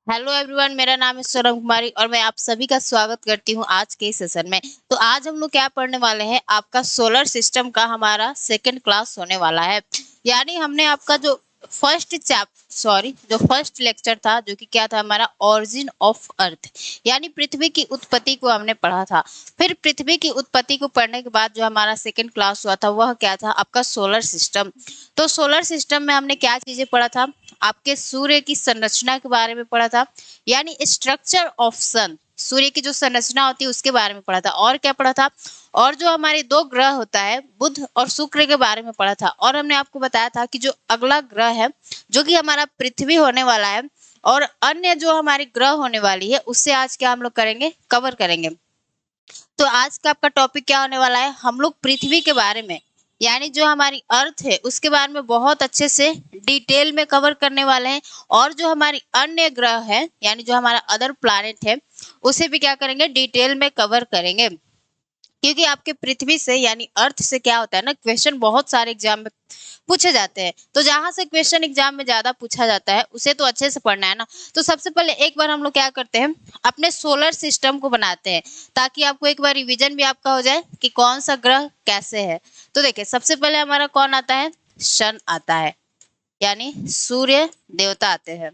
Hello everyone, मेरा नाम है सोनम कुमारी और मैं आप सभी का स्वागत करती हूँ आज के इस सेशन में। तो आज हम लोग क्या पढ़ने वाले हैं, आपका सोलर सिस्टम का हमारा सेकंड क्लास होने वाला है। यानी हमने आपका जो फर्स्ट लेक्चर था, जो कि क्या था हमारा ओरिजिन ऑफ अर्थ, यानी पृथ्वी की उत्पत्ति को हमने पढ़ा था। फिर पृथ्वी की उत्पत्ति को पढ़ने के बाद जो हमारा सेकंड क्लास हुआ था वह क्या था, आपका सोलर सिस्टम। तो सोलर सिस्टम में हमने क्या चीजें पढ़ा था, आपके सूर्य की संरचना के बारे में पढ़ा था, यानी स्ट्रक्चर ऑफ सन, सूर्य की जो संरचना होती है उसके बारे में पढ़ा था। और क्या पढ़ा था, और जो हमारे दो ग्रह होता है बुध और शुक्र के बारे में पढ़ा था। और हमने आपको बताया था कि जो अगला ग्रह है जो कि हमारा पृथ्वी होने वाला है और अन्य जो हमारी ग्रह होने वाली है उससे आज क्या हम लोग करेंगे, कवर करेंगे। तो आज का आपका टॉपिक क्या होने वाला है, हम लोग पृथ्वी के बारे में, यानी जो हमारी अर्थ है उसके बारे में बहुत अच्छे से डिटेल में कवर करने वाले हैं। और जो हमारी अन्य ग्रह है, यानी जो हमारा अदर प्लैनेट है, उसे भी क्या करेंगे, डिटेल में कवर करेंगे। क्योंकि आपके पृथ्वी से यानी अर्थ से क्या होता है ना, क्वेश्चन बहुत सारे एग्जाम में पूछे जाते हैं। तो जहां से क्वेश्चन एग्जाम में ज्यादा पूछा जाता है उसे तो अच्छे से पढ़ना है ना। तो सबसे पहले एक बार हम लोग क्या करते हैं, अपने सोलर सिस्टम को बनाते हैं, ताकि आपको एक बार रिवीजन भी आपका हो जाए कि कौन सा ग्रह कैसे है। तो देखिए, सबसे पहले हमारा कौन आता है, सन आता है, यानी सूर्य देवता आते हैं।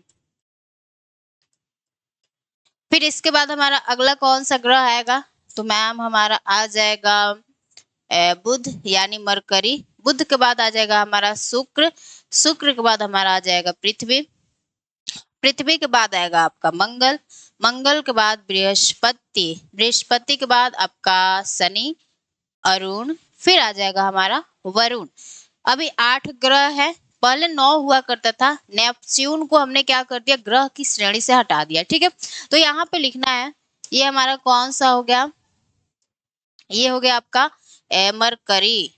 फिर इसके बाद हमारा अगला कौन सा ग्रह आएगा, तो मैम हमारा आ जाएगा बुध यानी मरकरी। बुध के बाद आ जाएगा हमारा शुक्र। शुक्र के बाद हमारा आ जाएगा पृथ्वी। पृथ्वी के बाद आएगा आपका मंगल। मंगल के बाद बृहस्पति। बृहस्पति के बाद आपका शनि, अरुण, फिर आ जाएगा हमारा वरुण। अभी 8 ग्रह है, पहले 9 हुआ करता था। नेपच्यून को हमने क्या कर दिया, ग्रह की श्रेणी से हटा दिया। ठीक है, तो यहाँ पे लिखना है, ये हमारा कौन सा हो गया, ये हो गया आपका मरकरी।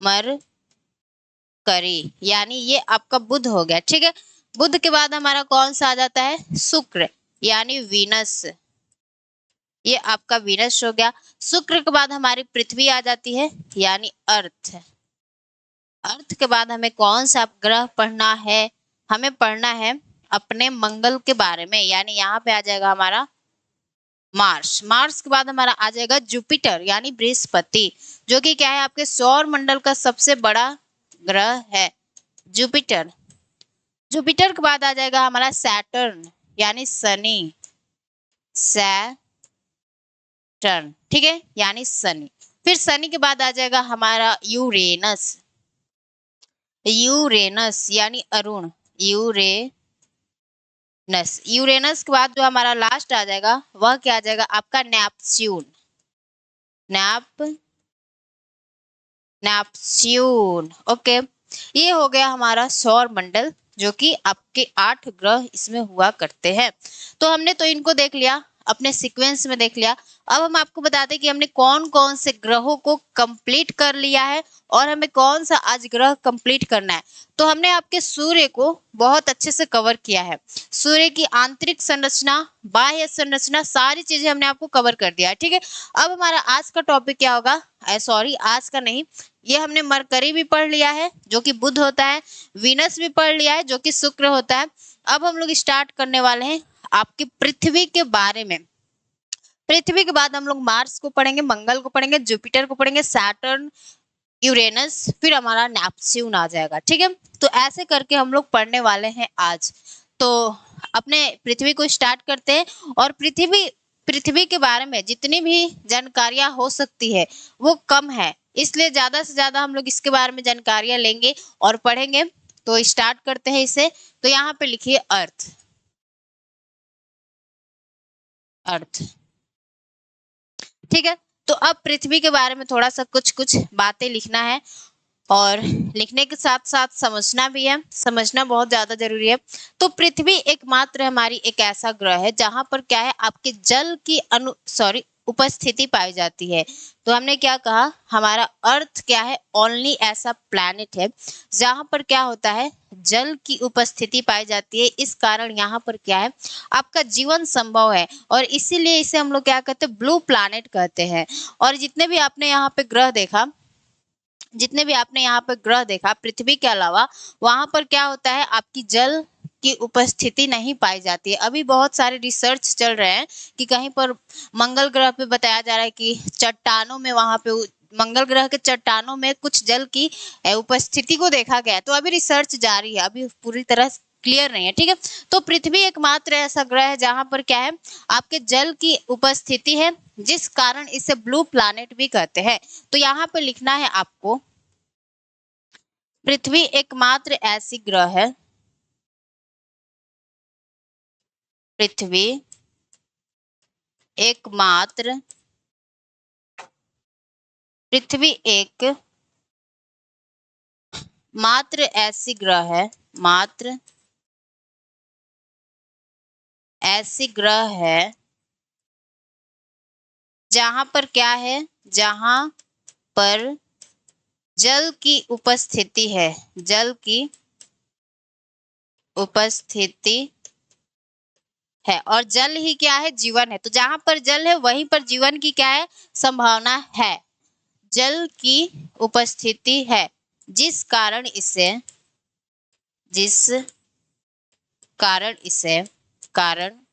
मरकरी यानी ये आपका बुध हो गया। ठीक है, बुध के बाद हमारा कौन सा आ जाता है, शुक्र यानी वीनस। ये आपका वीनस हो गया। शुक्र के बाद हमारी पृथ्वी आ जाती है, यानी अर्थ। अर्थ के बाद हमें कौन सा ग्रह पढ़ना है, हमें पढ़ना है अपने मंगल के बारे में, यानी यहाँ पे आ जाएगा हमारा मार्स। मार्स के बाद हमारा आ जाएगा जुपिटर यानी बृहस्पति, जो कि क्या है, आपके सौर मंडल का सबसे बड़ा ग्रह है, जुपिटर। जुपिटर के बाद आ जाएगा हमारा सैटर्न यानी शनि। सैटर्न, ठीक है, यानी शनि। फिर शनि के बाद आ जाएगा हमारा यूरेनस। यूरेनस यानी अरुण, यूरेनस। यूरेनस के बाद जो हमारा लास्ट आ जाएगा वह क्या आ जाएगा, आपका नेपच्यून। Nap Neptune, okay. ये हो गया हमारा सौर मंडल, जो कि आपके 8 ग्रह इसमें हुआ करते हैं। तो हमने तो इनको देख लिया, अपने सीक्वेंस में देख लिया। अब हम आपको बताते हैं कि हमने कौन कौन से ग्रहों को कंप्लीट कर लिया है और हमें कौन सा आज ग्रह कंप्लीट करना है। तो हमने आपके सूर्य को बहुत अच्छे से कवर किया है। सूर्य की आंतरिक संरचना, बाह्य संरचना, सारी चीजें हमने आपको कवर कर दिया है। ठीक है, अब हमारा आज का टॉपिक क्या होगा, सॉरी आज का नहीं, ये हमने मरकरी भी पढ़ लिया है जो कि बुध होता है, वीनस भी पढ़ लिया है जो कि शुक्र होता है। अब हम लोग स्टार्ट करने वाले हैं आपकी पृथ्वी के बारे में। पृथ्वी के बाद हम लोग मार्स को पढ़ेंगे, मंगल को पढ़ेंगे, जुपिटर को पढ़ेंगे, सैटर्न, यूरेनस, फिर हमारा नेपच्यून आ जाएगा। ठीक है, तो ऐसे करके हम लोग पढ़ने वाले हैं आज। तो अपने पृथ्वी को स्टार्ट करते हैं। और पृथ्वी पृथ्वी के बारे में जितनी भी जानकारियां हो सकती है वो कम है, इसलिए ज्यादा से ज्यादा हम लोग इसके बारे में जानकारियां लेंगे और पढ़ेंगे। तो स्टार्ट करते हैं इसे। तो यहाँ पे लिखिए अर्थ। अर्थ, ठीक है। तो अब पृथ्वी के बारे में थोड़ा सा कुछ कुछ बातें लिखना है, और लिखने के साथ साथ समझना भी है, समझना बहुत ज्यादा जरूरी है। तो पृथ्वी एकमात्र हमारी एक ऐसा ग्रह है जहां पर क्या है, आपके जल की उपस्थिति पाई जाती है। तो हमने क्या कहा, हमारा अर्थ क्या है, ओनली ऐसा प्लैनेट है जहां पर क्या होता है, जल की उपस्थिति पाई जाती है। इस कारण यहाँ पर क्या है, आपका जीवन संभव है, और इसीलिए इसे हम लोग क्या कहते हैं, ब्लू प्लैनेट कहते हैं। और जितने भी आपने यहाँ पे ग्रह देखा पृथ्वी के अलावा, वहां पर क्या होता है, आपकी जल की उपस्थिति नहीं पाई जाती है। अभी बहुत सारे रिसर्च चल रहे हैं कि कहीं पर मंगल ग्रह पे बताया जा रहा है कि चट्टानों में वहां पे मंगल ग्रह के चट्टानों में कुछ जल की उपस्थिति को देखा गया है। तो अभी रिसर्च जारी है, अभी पूरी तरह क्लियर नहीं है, ठीक है। तो पृथ्वी एकमात्र ऐसा ग्रह है जहां पर क्या है, आपके जल की उपस्थिति है, जिस कारण इसे ब्लू प्लैनेट भी कहते हैं। तो यहाँ पर लिखना है आपको, पृथ्वी एकमात्र ऐसी ग्रह है, पृथ्वी एकमात्र, पृथ्वी एक मात्र ऐसी ग्रह है, मात्र ऐसी ग्रह है जहां पर क्या है, जहां पर जल की उपस्थिति है, जल की उपस्थिति है, और जल ही क्या है, जीवन है। तो जहां पर जल है वहीं पर जीवन की क्या है, संभावना है। जल की उपस्थिति है, जिस कारण इसे, जिस कारण इसे, कारण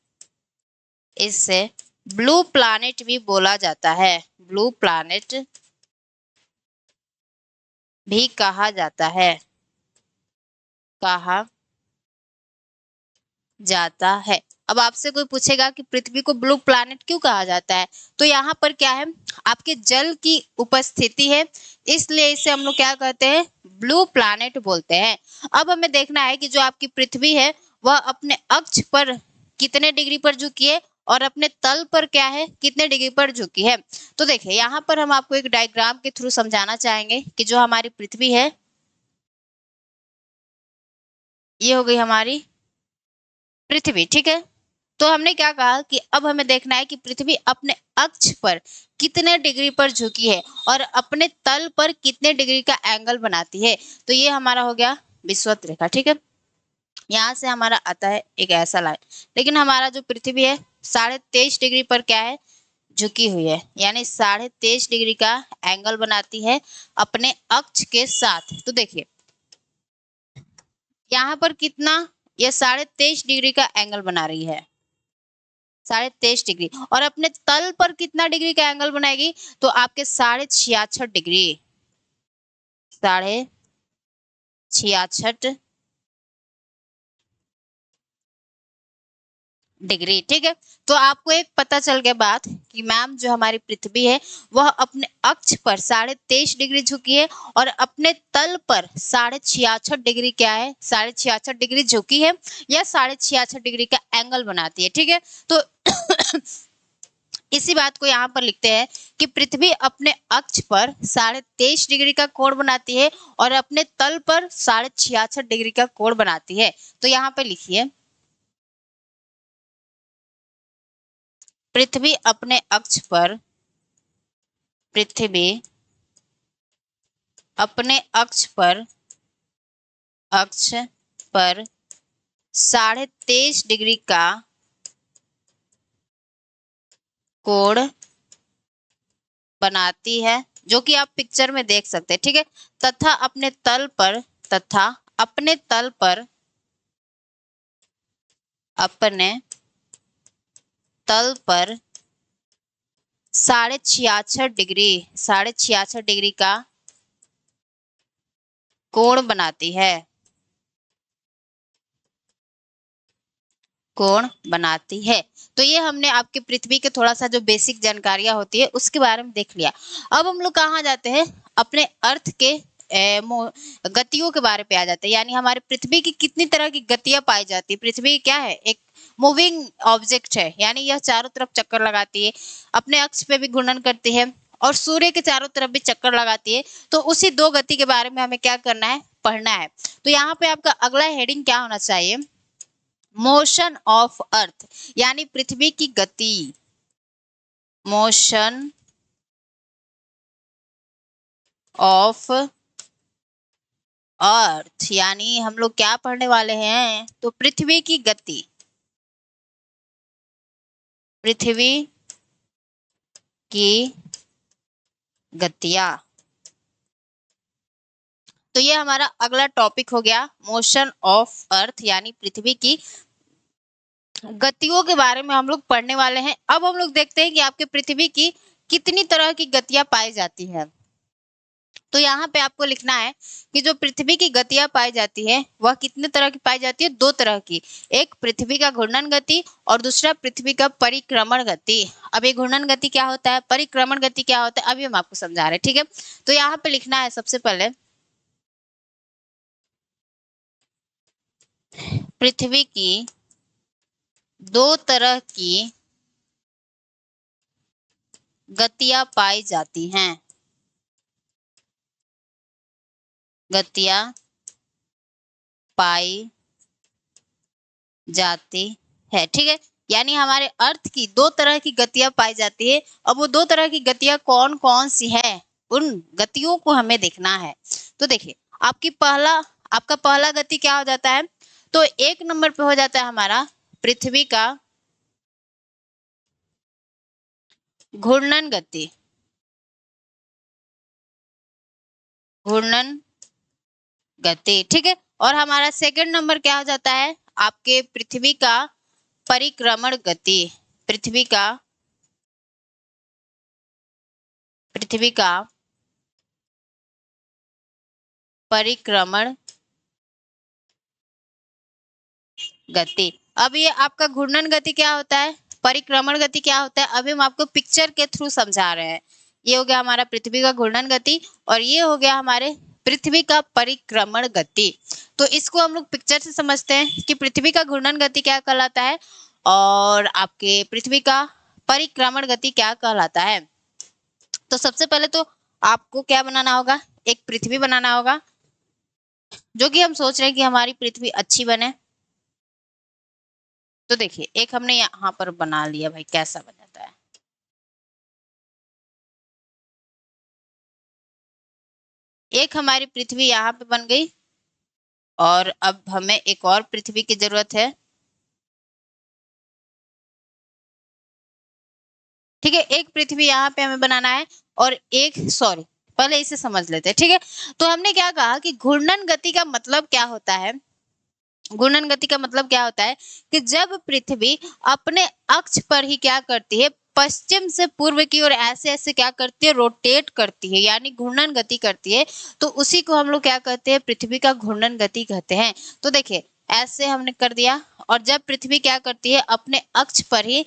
इसे ब्लू प्लैनेट भी बोला जाता है, ब्लू प्लैनेट भी कहा जाता है, कहा जाता है। अब आपसे कोई पूछेगा कि पृथ्वी को ब्लू प्लैनेट क्यों कहा जाता है, तो यहाँ पर क्या है, आपके जल की उपस्थिति है, इसलिए इसे हम लोग क्या कहते हैं, ब्लू प्लैनेट बोलते हैं। अब हमें देखना है कि जो आपकी पृथ्वी है वह अपने अक्ष पर कितने डिग्री पर झुकी है और अपने तल पर क्या है, कितने डिग्री पर झुकी है। तो देखिए यहाँ पर हम आपको एक डायग्राम के थ्रू समझाना चाहेंगे कि जो हमारी पृथ्वी है, ये हो गई हमारी पृथ्वी, ठीक है। तो हमने क्या कहा कि अब हमें देखना है कि पृथ्वी अपने अक्ष पर कितने डिग्री पर झुकी है और अपने तल पर कितने डिग्री का एंगल बनाती है। तो ये हमारा हो गया विषुवत रेखा, ठीक है। यहाँ से हमारा आता है एक ऐसा लाइन, लेकिन हमारा जो पृथ्वी है 23.5 डिग्री पर क्या है, झुकी हुई है, यानी 23.5 डिग्री का एंगल बनाती है अपने अक्ष के साथ। तो देखिए यहाँ पर कितना, ये 23.5 डिग्री का एंगल बना रही है, 23.5 डिग्री, और अपने तल पर कितना डिग्री का एंगल बनाएगी, तो आपके 66.5 डिग्री, 66.5 डिग्री, ठीक है। तो आपको एक पता चल गया बात कि मैम जो हमारी पृथ्वी है वह अपने अक्ष पर 23.5 डिग्री झुकी है और अपने तल पर 66.5 डिग्री क्या है, 66.5 डिग्री झुकी है, या 66.5 डिग्री का एंगल बनाती है, ठीक है। तो इसी बात को यहाँ पर लिखते हैं कि पृथ्वी अपने अक्ष पर 23.5 डिग्री का कोण बनाती है और अपने तल पर 66.5 डिग्री का कोण बनाती है। तो यहाँ पे लिखिए, पृथ्वी अपने अक्ष पर, पृथ्वी अपने अक्ष पर, अक्ष पर 23.5 डिग्री का कोण बनाती है, जो कि आप पिक्चर में देख सकते हैं, ठीक है। तथा अपने तल पर, तथा अपने तल पर, अपने तल पर 66.5 डिग्री, 66.5 डिग्री का कोण बनाती है, कोण बनाती है। तो ये हमने आपके पृथ्वी के थोड़ा सा जो बेसिक जानकारियां होती है उसके बारे में देख लिया। अब हम लोग कहाँ जाते हैं, अपने अर्थ के गतियों के बारे पे आ जाते हैं, यानी हमारे पृथ्वी की कितनी तरह की गतियां पाई जाती है। पृथ्वी क्या है, एक मूविंग ऑब्जेक्ट है, यानी यह चारों तरफ चक्कर लगाती है, अपने अक्ष पे भी घूर्णन करती है और सूर्य के चारों तरफ भी चक्कर लगाती है। तो उसी दो गति के बारे में हमें क्या करना है, पढ़ना है। तो यहाँ पे आपका अगला हेडिंग क्या होना चाहिए, मोशन ऑफ अर्थ, यानी पृथ्वी की गति, मोशन ऑफ अर्थ, यानी हम लोग क्या पढ़ने वाले हैं, तो पृथ्वी की गति, पृथ्वी की गतियां। तो ये हमारा अगला टॉपिक हो गया मोशन ऑफ अर्थ, यानी पृथ्वी की गतियों के बारे में हम लोग पढ़ने वाले हैं। अब हम लोग देखते हैं कि आपके पृथ्वी की कितनी तरह की गतियां पाई जाती है। तो यहाँ पे आपको लिखना है कि जो पृथ्वी की गतियां पाई जाती है वह कितने तरह की पाई जाती है, दो तरह की। एक पृथ्वी का घूर्णन गति और दूसरा पृथ्वी का परिक्रमण गति। अब ये घूर्णन गति क्या होता है, परिक्रमण गति क्या होता है, अभी हम आपको समझा रहे हैं, ठीक है। तो यहाँ पे लिखना है सबसे पहले पृथ्वी की दो तरह की गतियां पाई जाती हैं, गतियां पाई जाती है, ठीक है। यानी हमारे अर्थ की दो तरह की गतियां पाई जाती है। अब वो दो तरह की गतियां कौन कौन सी है, उन गतियों को हमें देखना है। तो देखिए आपका पहला गति क्या हो जाता है, तो एक नंबर पे हो जाता है हमारा पृथ्वी का घूर्णन गति, घूर्णन गति, ठीक है। और हमारा सेकंड नंबर क्या हो जाता है, आपके पृथ्वी का परिक्रमण गति, पृथ्वी का परिक्रमण गति। अब ये आपका घूर्णन गति क्या होता है, परिक्रमण गति क्या होता है, अभी हम आपको पिक्चर के थ्रू समझा रहे हैं। ये हो गया हमारा पृथ्वी का घूर्णन गति और ये हो गया हमारे पृथ्वी का परिक्रमण गति। तो इसको हम लोग पिक्चर से समझते हैं कि पृथ्वी का घूर्णन गति क्या कहलाता है और आपके पृथ्वी का परिक्रमण गति क्या कहलाता है। तो सबसे पहले तो आपको क्या बनाना होगा, एक पृथ्वी बनाना होगा, जो कि हम सोच रहे हैं कि हमारी पृथ्वी अच्छी बने। तो देखिए एक हमने यहाँ पर बना लिया भाई, कैसा बन जाता है। एक हमारी पृथ्वी यहाँ पे बन गई और अब हमें एक और पृथ्वी की जरूरत है, ठीक है। एक पृथ्वी यहाँ पे हमें बनाना है और पहले इसे समझ लेते हैं, ठीक है। तो हमने क्या कहा कि घूर्णन गति का मतलब क्या होता है, घूर्णन गति का मतलब क्या होता है कि जब पृथ्वी अपने अक्ष पर ही क्या करती है, पश्चिम से पूर्व की ओर ऐसे ऐसे क्या करती है, रोटेट करती है, यानी घूर्णन गति करती है। तो उसी को हम लोग क्या कहते हैं, पृथ्वी का घूर्णन गति कहते हैं। तो देखिए ऐसे हमने कर दिया, और जब पृथ्वी क्या करती है, अपने अक्ष पर ही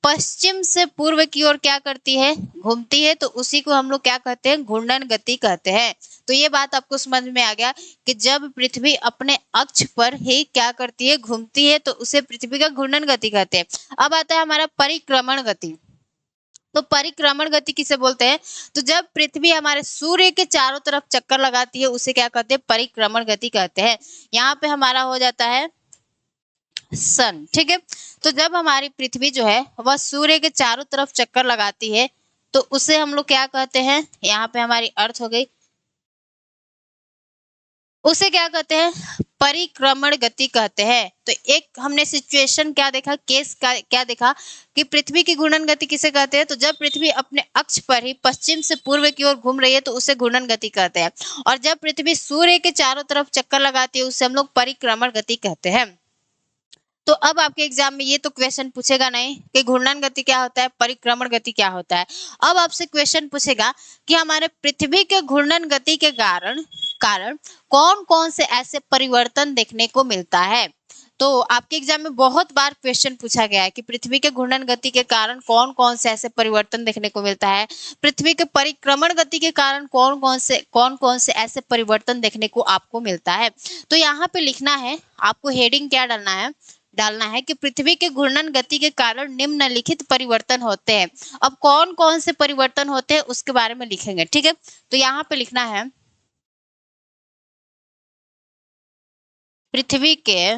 पश्चिम से पूर्व की ओर क्या करती है, घूमती है, तो उसी को हम लोग क्या कहते हैं, घूर्णन गति कहते हैं। तो ये बात आपको समझ में आ गया कि जब पृथ्वी अपने अक्ष पर ही क्या करती है, घूमती है, तो उसे पृथ्वी का घूर्णन गति कहते हैं। अब आता है हमारा परिक्रमण गति। तो परिक्रमण गति किसे बोलते हैं, तो जब पृथ्वी हमारे सूर्य के चारों तरफ चक्कर लगाती है उसे क्या कहते हैं, परिक्रमण गति कहते हैं। यहाँ पे हमारा हो जाता है सन, ठीक है। तो जब हमारी पृथ्वी जो है वह सूर्य के चारों तरफ चक्कर लगाती है तो उसे हम लोग क्या कहते हैं, यहाँ पे हमारी अर्थ हो गई, उसे क्या कहते हैं, परिक्रमण गति कहते हैं। तो एक हमने सिचुएशन क्या देखा, केस का क्या देखा कि पृथ्वी की घूर्णन गति किसे कहते हैं, तो जब पृथ्वी अपने अक्ष पर ही पश्चिम से पूर्व की ओर घूम रही है तो उसे घूर्णन गति कहते हैं, और जब पृथ्वी सूर्य के चारों तरफ चक्कर लगाती है उसे हम लोग परिक्रमण गति कहते हैं। तो अब आपके एग्जाम में ये तो क्वेश्चन पूछेगा नहीं कि घूर्णन गति क्या होता है, परिक्रमण गति क्या होता है। अब आपसे क्वेश्चन पूछेगा कि हमारे पृथ्वी के घूर्णन गति के कारण कारण कौन कौन से ऐसे परिवर्तन देखने को मिलता है। तो आपके एग्जाम में बहुत बार क्वेश्चन पूछा गया है कि पृथ्वी के घूर्णन गति के कारण कौन कौन से ऐसे परिवर्तन देखने को मिलता है, पृथ्वी के परिक्रमण गति के कारण कौन कौन से ऐसे परिवर्तन देखने को आपको मिलता है। तो यहाँ पे लिखना है, आपको हेडिंग क्या डालना है कि पृथ्वी के घूर्णन गति के कारण निम्नलिखित परिवर्तन होते हैं। अब कौन कौन से परिवर्तन होते हैं उसके बारे में लिखेंगे, ठीक है। तो यहाँ पे लिखना है पृथ्वी के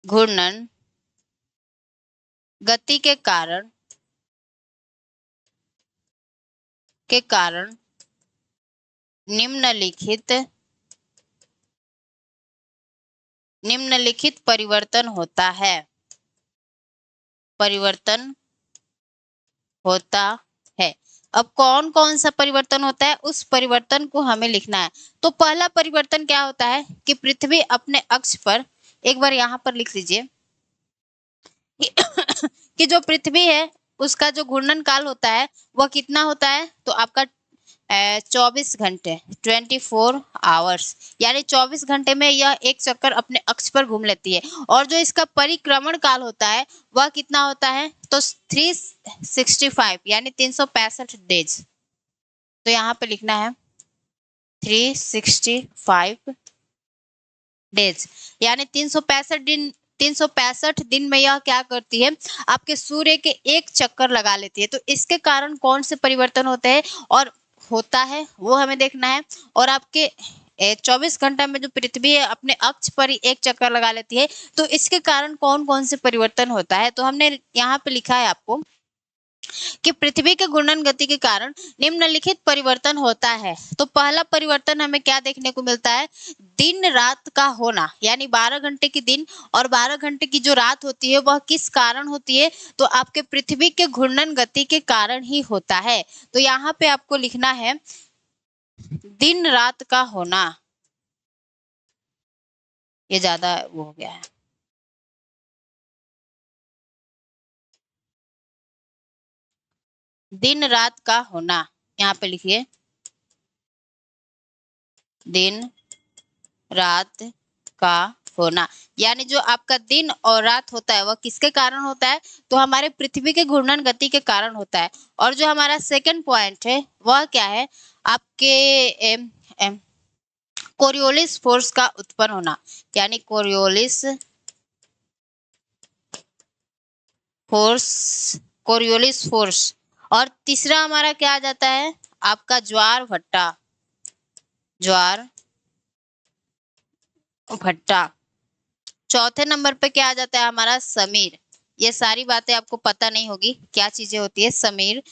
घूर्णन गति के कारण निम्नलिखित परिवर्तन होता है, परिवर्तन होता है। अब कौन कौन सा परिवर्तन होता है उस परिवर्तन को हमें लिखना है। तो पहला परिवर्तन क्या होता है कि पृथ्वी अपने अक्ष पर, एक बार यहाँ पर लिख लीजिए कि, कि जो पृथ्वी है उसका जो घूर्णन काल होता है वह कितना होता है, तो आपका 24 घंटे 24 आवर्स, यानी 24 घंटे में यह एक चक्कर अपने अक्ष पर घूम लेती है। और जो इसका परिक्रमण काल होता है वह कितना होता है, तो 365 यानी 365 डेज। तो यहाँ पे लिखना है 365 डेज, यानी 365 दिन में यह क्या करती है, आपके सूर्य के एक चक्कर लगा लेती है। तो इसके कारण कौन से परिवर्तन होते हैं और होता है वो हमें देखना है। और आपके 24 घंटा में जो पृथ्वी है अपने अक्ष पर ही एक चक्कर लगा लेती है, तो इसके कारण कौन कौन से परिवर्तन होता है। तो हमने यहाँ पे लिखा है आपको कि पृथ्वी के घूर्णन गति के कारण निम्नलिखित परिवर्तन होता है। तो पहला परिवर्तन हमें क्या देखने को मिलता है, दिन रात का होना, यानी 12 घंटे की दिन और 12 घंटे की जो रात होती है वह किस कारण होती है, तो आपके पृथ्वी के घूर्णन गति के कारण ही होता है। तो यहाँ पे आपको लिखना है दिन रात का होना, ये ज्यादा वो हो गया है, दिन रात का होना, यहाँ पे लिखिए दिन रात का होना, यानी जो आपका दिन और रात होता है वह किसके कारण होता है, तो हमारे पृथ्वी के घूर्णन गति के कारण होता है। और जो हमारा सेकंड पॉइंट है वह क्या है, आपके कोरियोलिस फोर्स का उत्पन्न होना, यानी कोरियोलिस फोर्स। और तीसरा हमारा क्या आ जाता है, आपका ज्वार भट्टा। चौथे नंबर पे क्या आ जाता है हमारा समीर। ये सारी बातें आपको पता नहीं होगी क्या चीजें होती है समीर।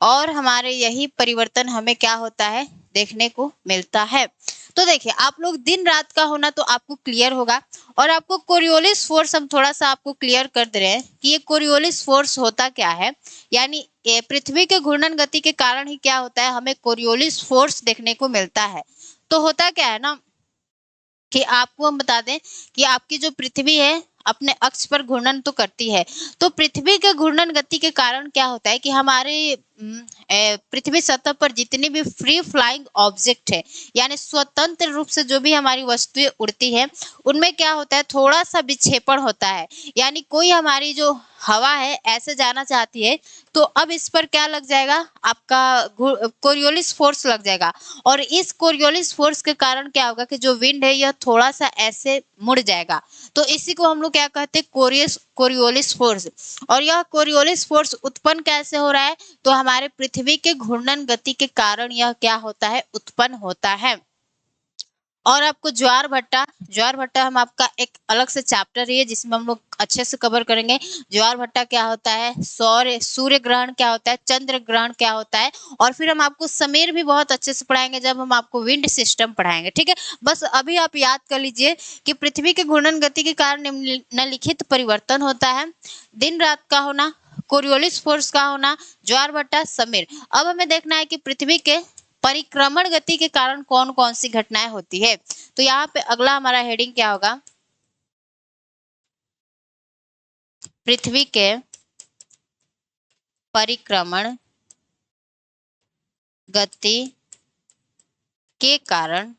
और हमारे यही परिवर्तन हमें क्या होता है देखने को मिलता है। तो देखिए आप लोग दिन रात का होना तो आपको क्लियर होगा। और आपको कोरियोलिस फोर्स हम थोड़ा सा आपको क्लियर कर दे रहे हैं कि ये कोरियोलिस फोर्स होता क्या है। यानी पृथ्वी के घूर्णन गति के कारण ही क्या होता है, हमें कोरियोलिस फोर्स देखने को मिलता है। तो होता क्या है ना कि आपको हम बता दें कि आपकी जो पृथ्वी है अपने अक्ष पर घूर्णन तो करती है। तो पृथ्वी के घूर्णन गति के कारण क्या होता है कि हमारे पृथ्वी सतह पर जितनी भी फ्री फ्लाइंग ऑब्जेक्ट है, यानी स्वतंत्र रूप से जो भी हमारी वस्तुएं उड़ती है, उनमें क्या होता है थोड़ा सा विक्षेपण होता है। यानी कोई हमारी जो हवा है ऐसे जाना चाहती है, तो अब इस पर क्या लग जाएगा, आपका कोरियोलिस फोर्स लग जाएगा। और इस कोरियोलिस फोर्स के कारण क्या होगा कि जो विंड है यह थोड़ा सा ऐसे मुड़ जाएगा। तो इसी को हम लोग क्या कहते हैं, कोरियोलिस फोर्स। और यह कोरियोलिस फोर्स उत्पन्न कैसे हो रहा है, तो हमारे पृथ्वी के घूर्णन गति के कारण यह क्या होता है, उत्पन्न होता है। और आपको ज्वार भट्टा हम आपका एक अलग से चैप्टर है जिसमें हम लोग अच्छे से कवर करेंगे। ज्वार भट्टा क्या होता है, सूर्य ग्रहण क्या होता है, चंद्र ग्रहण क्या होता है। और फिर हम आपको समीर भी बहुत अच्छे से पढ़ाएंगे जब हम आपको विंड सिस्टम पढ़ाएंगे, ठीक है। बस अभी आप याद कर लीजिए कि पृथ्वी के घूर्णन गति के कारण निम्नलिखित परिवर्तन होता है, दिन रात का होना, कोरियोलिस फोर्स का होना, ज्वार भट्टा, समीर। अब हमें देखना है कि पृथ्वी के परिक्रमण गति के कारण कौन कौन सी घटनाएं होती है। तो यहाँ पे अगला हमारा हेडिंग क्या होगा, पृथ्वी के परिक्रमण गति के कारण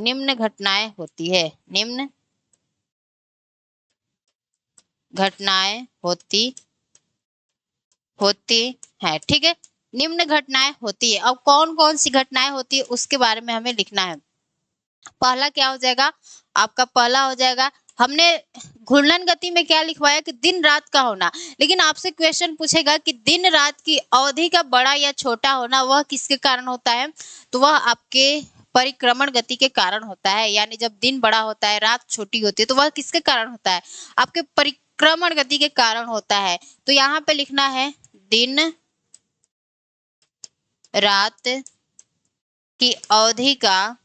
निम्न घटनाएं होती है, निम्न घटनाएं होती है, ठीक है। निम्न घटनाएं होती है। अब कौन कौन सी घटनाएं होती है उसके बारे में हमें लिखना है। पहला क्या हो जाएगा, आपका पहला हो जाएगा, हमने घूर्णन गति में क्या लिखवाया कि दिन रात का होना। लेकिन आपसे क्वेश्चन पूछेगा कि दिन रात की अवधि का बड़ा या छोटा होना वह किसके कारण होता है, तो वह आपके परिक्रमण गति के कारण होता है। यानी जब दिन बड़ा होता है रात छोटी होती है तो वह किसके कारण होता है, आपके परिक्रमण गति के कारण होता है। तो यहाँ पे लिखना है दिन रात की अवधि का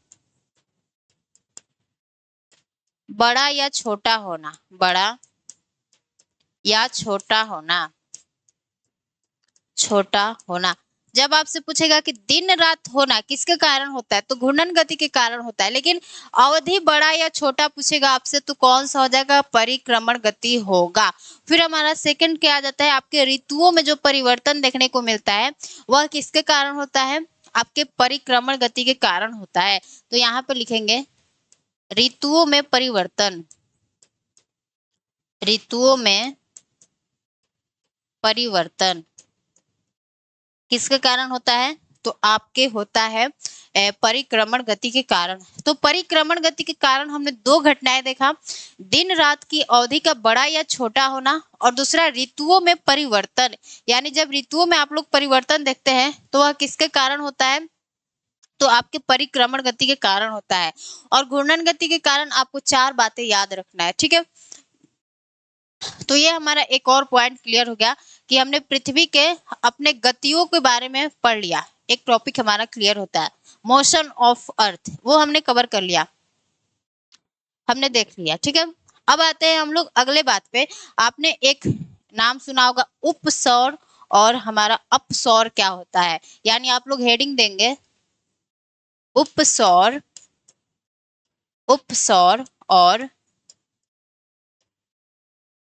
बड़ा या छोटा होना, बड़ा या छोटा होना। छोटा होना। जब आपसे पूछेगा कि दिन रात होना किसके कारण होता है, तो घूर्णन गति के कारण होता है। लेकिन अवधि बड़ा या छोटा पूछेगा आपसे, तो कौन सा हो जाएगा, परिक्रमण गति होगा। फिर हमारा सेकंड क्या आ जाता है, आपके ऋतुओं में जो परिवर्तन देखने को मिलता है वह किसके कारण होता है, आपके परिक्रमण गति के कारण होता है। तो यहाँ पे लिखेंगे ऋतुओं में परिवर्तन, ऋतुओं में परिवर्तन किसके कारण होता है, तो आपके होता है परिक्रमण गति के कारण। तो परिक्रमण गति के कारण हमने दो घटनाएं देखा, दिन रात की अवधि का बड़ा या छोटा होना, और दूसरा ऋतुओं में परिवर्तन। यानी जब ऋतुओं में आप लोग परिवर्तन देखते हैं तो वह किसके कारण होता है, तो आपके परिक्रमण गति के कारण होता है। और घूर्णन गति के कारण आपको चार बातें याद रखना है, ठीक है। तो ये हमारा एक और पॉइंट क्लियर हो गया कि हमने पृथ्वी के अपने गतियों के बारे में पढ़ लिया। एक टॉपिक हमारा क्लियर होता है, मोशन ऑफ अर्थ, वो हमने कवर कर लिया, हमने देख लिया, ठीक है। अब आते हैं हम लोग अगले बात पे। आपने एक नाम सुना होगा उपसौर, और हमारा अपसौर क्या होता है। यानी आप लोग हेडिंग देंगे उपसौर, उपसौर और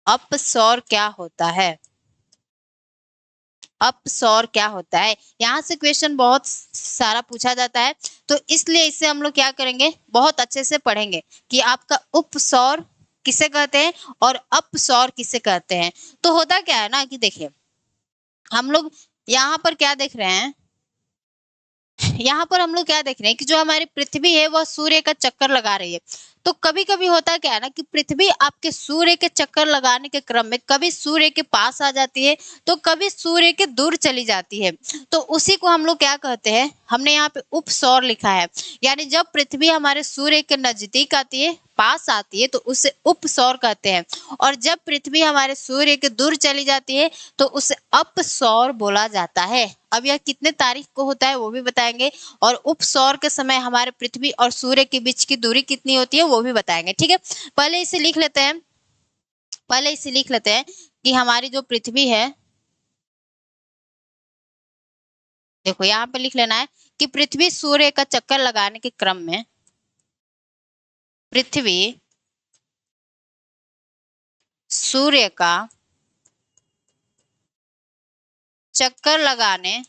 अपसौर क्या होता है, अपसौर क्या होता है। यहाँ से क्वेश्चन बहुत सारा पूछा जाता है, तो इसलिए इसे हम लोग क्या करेंगे, बहुत अच्छे से पढ़ेंगे कि आपका उपसौर किसे कहते हैं और अपसौर किसे कहते हैं। तो होता क्या है ना कि देखिए, हम लोग यहाँ पर क्या देख रहे हैं, यहाँ पर हम लोग क्या देख रहे हैं कि जो हमारी पृथ्वी है वह सूर्य का चक्कर लगा रही है। तो कभी कभी होता क्या है ना कि पृथ्वी आपके सूर्य के चक्कर लगाने के क्रम में कभी सूर्य के पास आ जाती है, तो कभी सूर्य के दूर चली जाती है। तो उसी को हम लोग क्या कहते हैं, हमने यहाँ पे उपसौर लिखा है। यानी जब पृथ्वी हमारे सूर्य के नजदीक आती है, पास आती है, तो उसे उपसौर कहते हैं। और जब पृथ्वी हमारे सूर्य के दूर चली जाती है तो उसे अपसौर बोला जाता है। अब यह कितने तारीख को होता है वो भी बताएंगे, और उपसौर के समय हमारे पृथ्वी और सूर्य के बीच की दूरी कितनी होती है वो भी बताएंगे, ठीक है। पहले इसे लिख लेते हैं, पहले इसे लिख लेते हैं कि हमारी जो पृथ्वी है, देखो यहाँ पे लिख लेना है कि पृथ्वी सूर्य का चक्कर लगाने के क्रम में, पृथ्वी सूर्य का चक्कर लगाने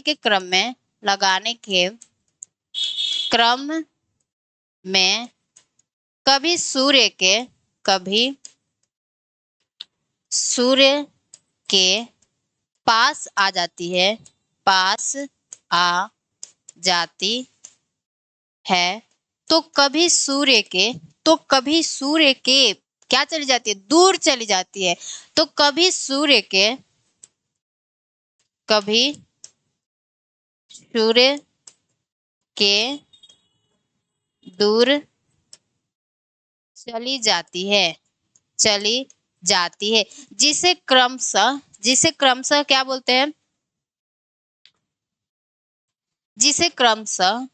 के क्रम में, लगाने के क्रम में कभी सूर्य के पास आ जाती है, पास आ जाती है, तो कभी सूर्य के, तो कभी सूर्य के क्या चली जाती है, दूर चली जाती है। तो कभी सूर्य के, कभी सूर्य के दूर चली जाती है, चली जाती है, जिसे क्रमशः क्या बोलते हैं, जिसे क्रमशः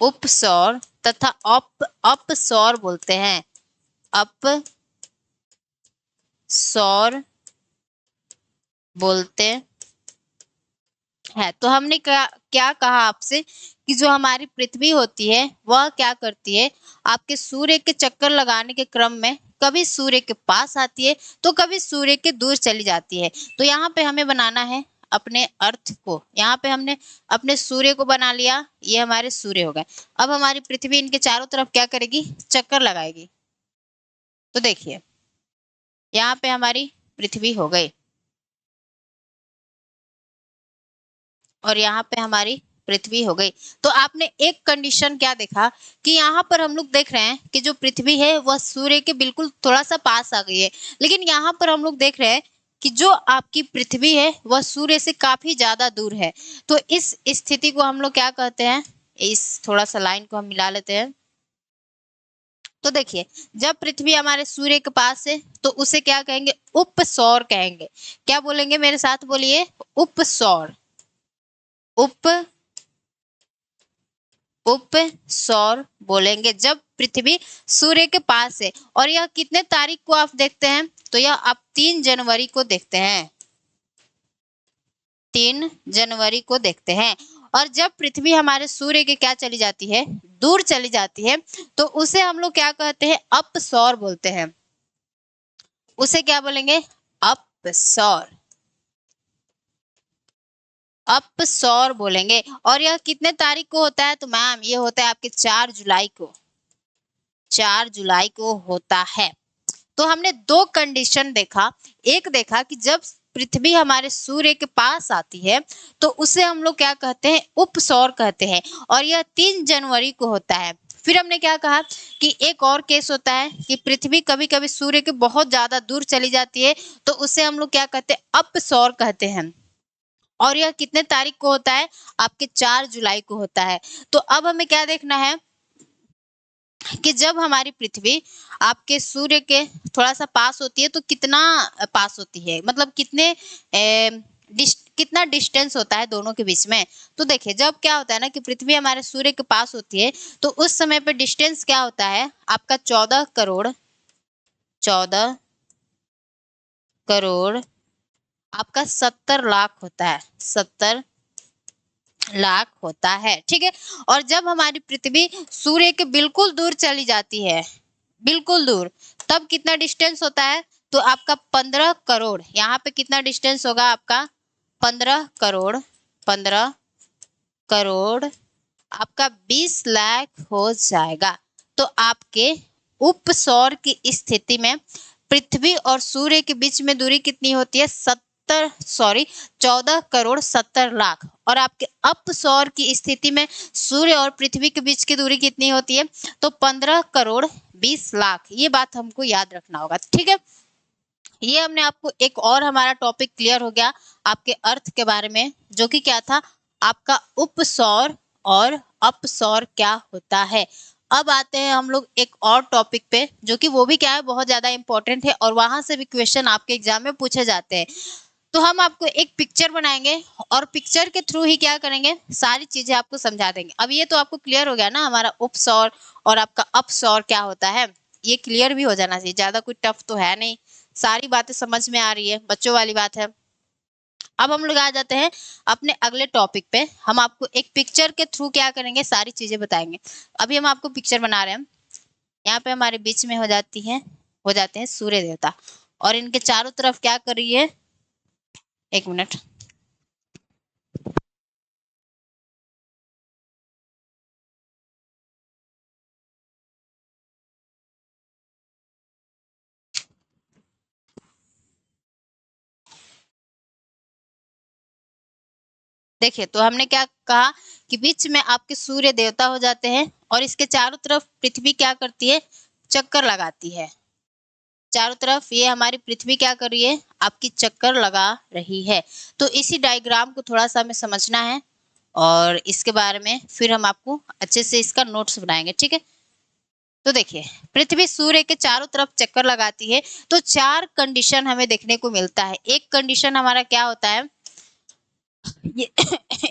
उपसौर तथा अपसौर बोलते हैं, अपसौर बोलते हैं। तो हमने क्या कहा आपसे कि जो हमारी पृथ्वी होती है वह क्या करती है, आपके सूर्य के चक्कर लगाने के क्रम में कभी सूर्य के पास आती है तो कभी सूर्य के दूर चली जाती है। तो यहाँ पे हमें बनाना है अपने अर्थ को, यहाँ पे हमने अपने सूर्य को बना लिया, ये हमारे सूर्य हो गए। अब हमारी पृथ्वी इनके चारों तरफ क्या करेगी, चक्कर लगाएगी। तो देखिए यहाँ पे हमारी पृथ्वी हो गई, और यहाँ पे हमारी पृथ्वी हो गई। तो आपने एक कंडीशन क्या देखा कि यहाँ पर हम लोग देख रहे हैं कि जो पृथ्वी है वह सूर्य के बिल्कुल थोड़ा सा पास आ गई है, लेकिन यहाँ पर हम लोग देख रहे हैं कि जो आपकी पृथ्वी है वह सूर्य से काफी ज्यादा दूर है। तो इस स्थिति को हम लोग क्या कहते हैं, इस थोड़ा सा लाइन को हम मिला लेते हैं, तो देखिए, जब पृथ्वी हमारे सूर्य के पास है तो उसे क्या कहेंगे, उपसौर कहेंगे। क्या बोलेंगे, मेरे साथ बोलिए, उपसौर। उप उपसौर बोलेंगे जब पृथ्वी सूर्य के पास है। और यह कितने तारीख को आप देखते हैं, तो यह आप 3 जनवरी को देखते हैं, 3 जनवरी को देखते हैं। और जब पृथ्वी हमारे सूर्य के क्या चली जाती है, दूर चली जाती है, तो उसे हम लोग क्या कहते हैं, अपसौर बोलते हैं। उसे क्या बोलेंगे, अपसौर, अपसौर बोलेंगे। और यह कितने तारीख को होता है, तो मैम ये होता है आपके 4 जुलाई को, 4 जुलाई को होता है। तो हमने 2 कंडीशन देखा। एक देखा कि जब पृथ्वी हमारे सूर्य के पास आती है तो उसे हम लोग क्या कहते हैं, उपसौर कहते हैं, और यह 3 जनवरी को होता है। फिर हमने क्या कहा कि एक और केस होता है कि पृथ्वी कभी कभी सूर्य के बहुत ज्यादा दूर चली जाती है, तो उसे हम लोग क्या कहते हैं, अपसौर कहते हैं। और यह कितने तारीख को होता है, आपके 4 जुलाई को होता है। तो अब हमें क्या देखना है कि जब हमारी पृथ्वी आपके सूर्य के थोड़ा सा पास होती है तो कितना पास होती है, मतलब कितना डिस्टेंस होता है दोनों के बीच में। तो देखिए, जब क्या होता है ना कि पृथ्वी हमारे सूर्य के पास होती है तो उस समय पे डिस्टेंस क्या होता है आपका 14 करोड़, 14 करोड़ आपका 70 लाख होता है, 70 लाख होता है, ठीक है। और जब हमारी पृथ्वी सूर्य के बिल्कुल दूर चली जाती है, बिल्कुल दूर, तब कितना डिस्टेंस होता है, तो आपका 15 करोड़, यहाँ पे कितना डिस्टेंस होगा आपका 15 करोड़, 15 करोड़ आपका 20 लाख हो जाएगा। तो आपके उपसौर की स्थिति में पृथ्वी और सूर्य के बीच में दूरी कितनी होती है, 14 करोड़ 70 लाख। और आपके अपसौर की स्थिति में सूर्य और पृथ्वी के बीच की दूरी कितनी होती है, तो 15 करोड़ 20 लाख। ये बात हमको याद रखना होगा, ठीक है। ये हमने आपको एक और हमारा टॉपिक क्लियर हो गया आपके अर्थ के बारे में, जो कि क्या था आपका उपसौर और अपसौर क्या होता है। अब आते हैं हम लोग एक और टॉपिक पे, जो कि वो भी क्या है, बहुत ज्यादा इंपॉर्टेंट है और वहां से भी क्वेश्चन आपके एग्जाम में पूछे जाते हैं। तो हम आपको एक पिक्चर बनाएंगे और पिक्चर के थ्रू ही क्या करेंगे, सारी चीजें आपको समझा देंगे। अब ये तो आपको क्लियर हो गया ना, हमारा उपसौर और आपका अपसौर क्या होता है, ये क्लियर भी हो जाना चाहिए, ज्यादा कोई टफ तो है नहीं, सारी बातें समझ में आ रही है, बच्चों वाली बात है। अब हम लोग आ जाते हैं अपने अगले टॉपिक पे। हम आपको एक पिक्चर के थ्रू क्या करेंगे, सारी चीजें बताएंगे। अभी हम आपको पिक्चर बना रहे हैं, यहाँ पे हमारे बीच में हो जाते हैं सूर्य देवता, और इनके चारों तरफ क्या कर रही है, एक मिनट, देखिए। तो हमने क्या कहा कि बीच में आपके सूर्य देवता हो जाते हैं और इसके चारों तरफ पृथ्वी क्या करती है, चक्कर लगाती है। चारों तरफ ये हमारी पृथ्वी क्या कर रही है, आपकी चक्कर लगा रही है। तो इसी डायग्राम को थोड़ा सा हमें समझना है और इसके बारे में फिर हम आपको अच्छे से इसका नोट्स बनाएंगे, ठीक है। तो देखिए, पृथ्वी सूर्य के चारों तरफ चक्कर लगाती है तो 4 कंडीशन हमें देखने को मिलता है। एक कंडीशन हमारा क्या होता है, ये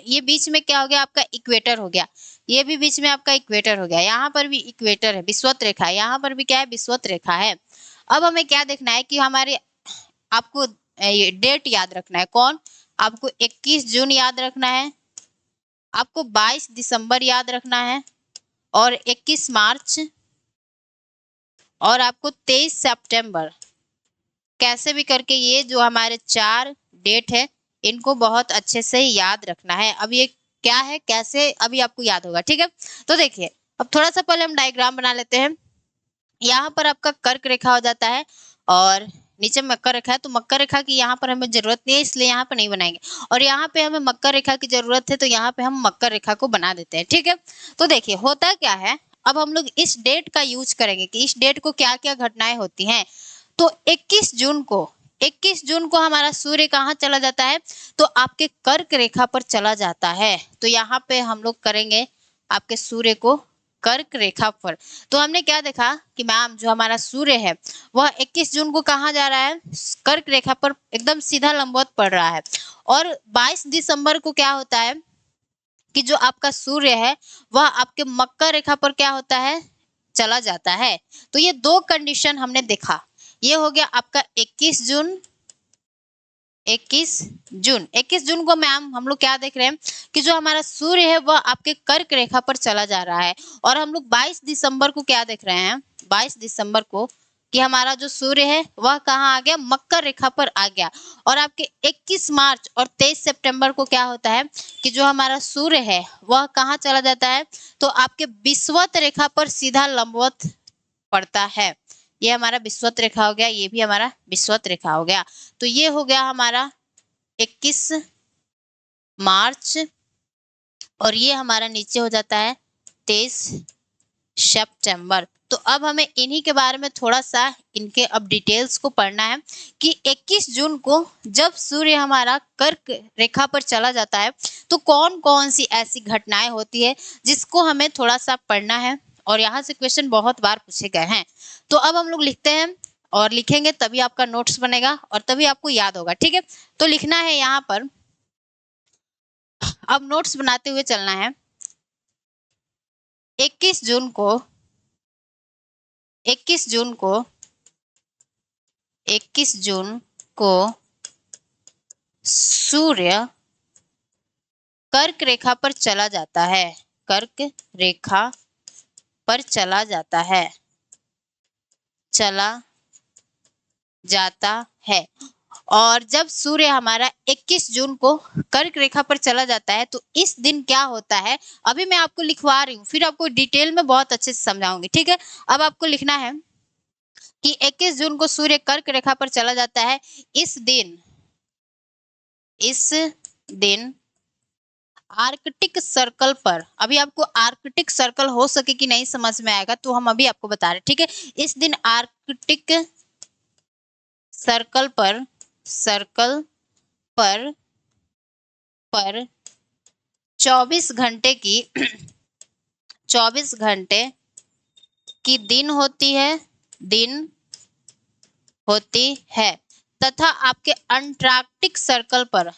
ये बीच में क्या हो गया, आपका इक्वेटर हो गया, ये भी बीच में आपका इक्वेटर हो गया, यहाँ पर भी इक्वेटर है, विषुवत रेखा है, यहाँ पर भी क्या है, विषुवत रेखा है। अब हमें क्या देखना है कि हमारे, आपको ये डेट याद रखना है, कौन, आपको 21 जून याद रखना है, आपको 22 दिसंबर याद रखना है, और 21 मार्च, और आपको 23 सितंबर। कैसे भी करके ये जो हमारे 4 डेट है, इनको बहुत अच्छे से याद रखना है। अब ये क्या है, कैसे, अभी आपको याद होगा, ठीक है। तो देखिए, अब थोड़ा सा पहले हम डायग्राम बना लेते हैं। यहाँ पर आपका कर्क रेखा हो जाता है और नीचे मकर रेखा है, तो मकर रेखा की यहाँ पर हमें जरूरत नहीं है, इसलिए यहाँ पर नहीं बनाएंगे। और यहाँ पे हमें मकर रेखा की जरूरत है, तो यहाँ पे हम मकर रेखा को बना देते हैं, ठीक है। तो देखिए, होता क्या है, अब हम लोग इस डेट का यूज करेंगे कि इस डेट को क्या क्या घटनाएं होती हैं। तो 21 जून को हमारा सूर्य कहाँ चला जाता है, तो आपके कर्क रेखा पर चला जाता है। तो यहाँ पे हम लोग करेंगे आपके सूर्य को कर्क रेखा पर। तो हमने क्या देखा कि मैम जो हमारा सूर्य है वह 21 जून को कहाँ जा रहा है, कर्क रेखा पर एकदम सीधा लंबवत पड़ रहा है। और 22 दिसंबर को क्या होता है कि जो आपका सूर्य है वह आपके मकर रेखा पर क्या होता है, चला जाता है। तो ये दो कंडीशन हमने देखा। ये हो गया आपका 21 जून, 21 जून को मैम हम लोग क्या देख रहे हैं कि जो हमारा सूर्य है वह आपके कर्क रेखा पर चला जा रहा है। और हम लोग 22 दिसंबर को क्या देख रहे हैं, 22 दिसंबर को कि हमारा जो सूर्य है वह कहाँ आ गया, मकर रेखा पर आ गया। और आपके 21 मार्च और 23 सितंबर को क्या होता है कि जो हमारा सूर्य है वह कहाँ चला जाता है, तो आपके विषुवत रेखा पर सीधा लंबवत पड़ता है। ये हमारा विषुवत रेखा हो गया, ये भी हमारा विषुवत रेखा हो गया। तो ये हो गया हमारा 21 मार्च और ये हमारा नीचे हो जाता है 23 सितंबर। तो अब हमें इन्हीं के बारे में थोड़ा सा इनके अब डिटेल्स को पढ़ना है कि 21 जून को जब सूर्य हमारा कर्क रेखा पर चला जाता है तो कौन कौन सी ऐसी घटनाएं होती है जिसको हमें थोड़ा सा पढ़ना है। और यहाँ से क्वेश्चन बहुत बार पूछे गए हैं। तो अब हम लोग लिखते हैं और लिखेंगे तभी आपका नोट्स बनेगा और तभी आपको याद होगा, ठीक है। तो लिखना है यहाँ पर, अब नोट्स बनाते हुए चलना है। 21 जून को 21 जून को 21 जून को सूर्य कर्क रेखा पर चला जाता है, कर्क रेखा पर चला जाता है, चला जाता है। और जब सूर्य हमारा 21 जून को कर्क रेखा पर चला जाता है तो इस दिन क्या होता है, अभी मैं आपको लिखवा रही हूँ फिर आपको डिटेल में बहुत अच्छे से समझाऊंगी, ठीक है। अब आपको लिखना है कि 21 जून को सूर्य कर्क रेखा पर चला जाता है। इस दिन आर्कटिक सर्कल पर, अभी आपको आर्कटिक सर्कल हो सके कि नहीं समझ में आएगा तो हम अभी आपको बता रहे, ठीक है। इस दिन आर्कटिक सर्कल पर 24 घंटे की 24 घंटे की दिन होती है तथा आपके अंटार्कटिक सर्कल पर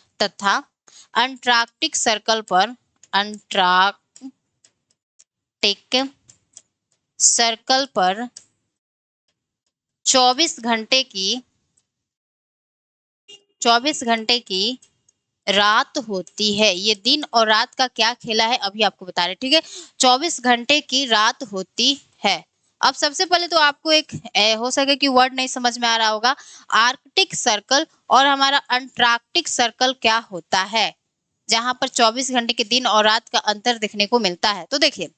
24 घंटे की रात होती है। ये दिन और रात का क्या खेला है अभी आपको बता रहे, ठीक है। 24 घंटे की रात होती है। अब सबसे पहले तो आपको एक हो सके कि वर्ड नहीं समझ में आ रहा होगा, आर्कटिक सर्कल और हमारा अंटार्कटिक सर्कल क्या होता है, जहां पर 24 घंटे के दिन और रात का अंतर देखने को मिलता है। तो देखिए,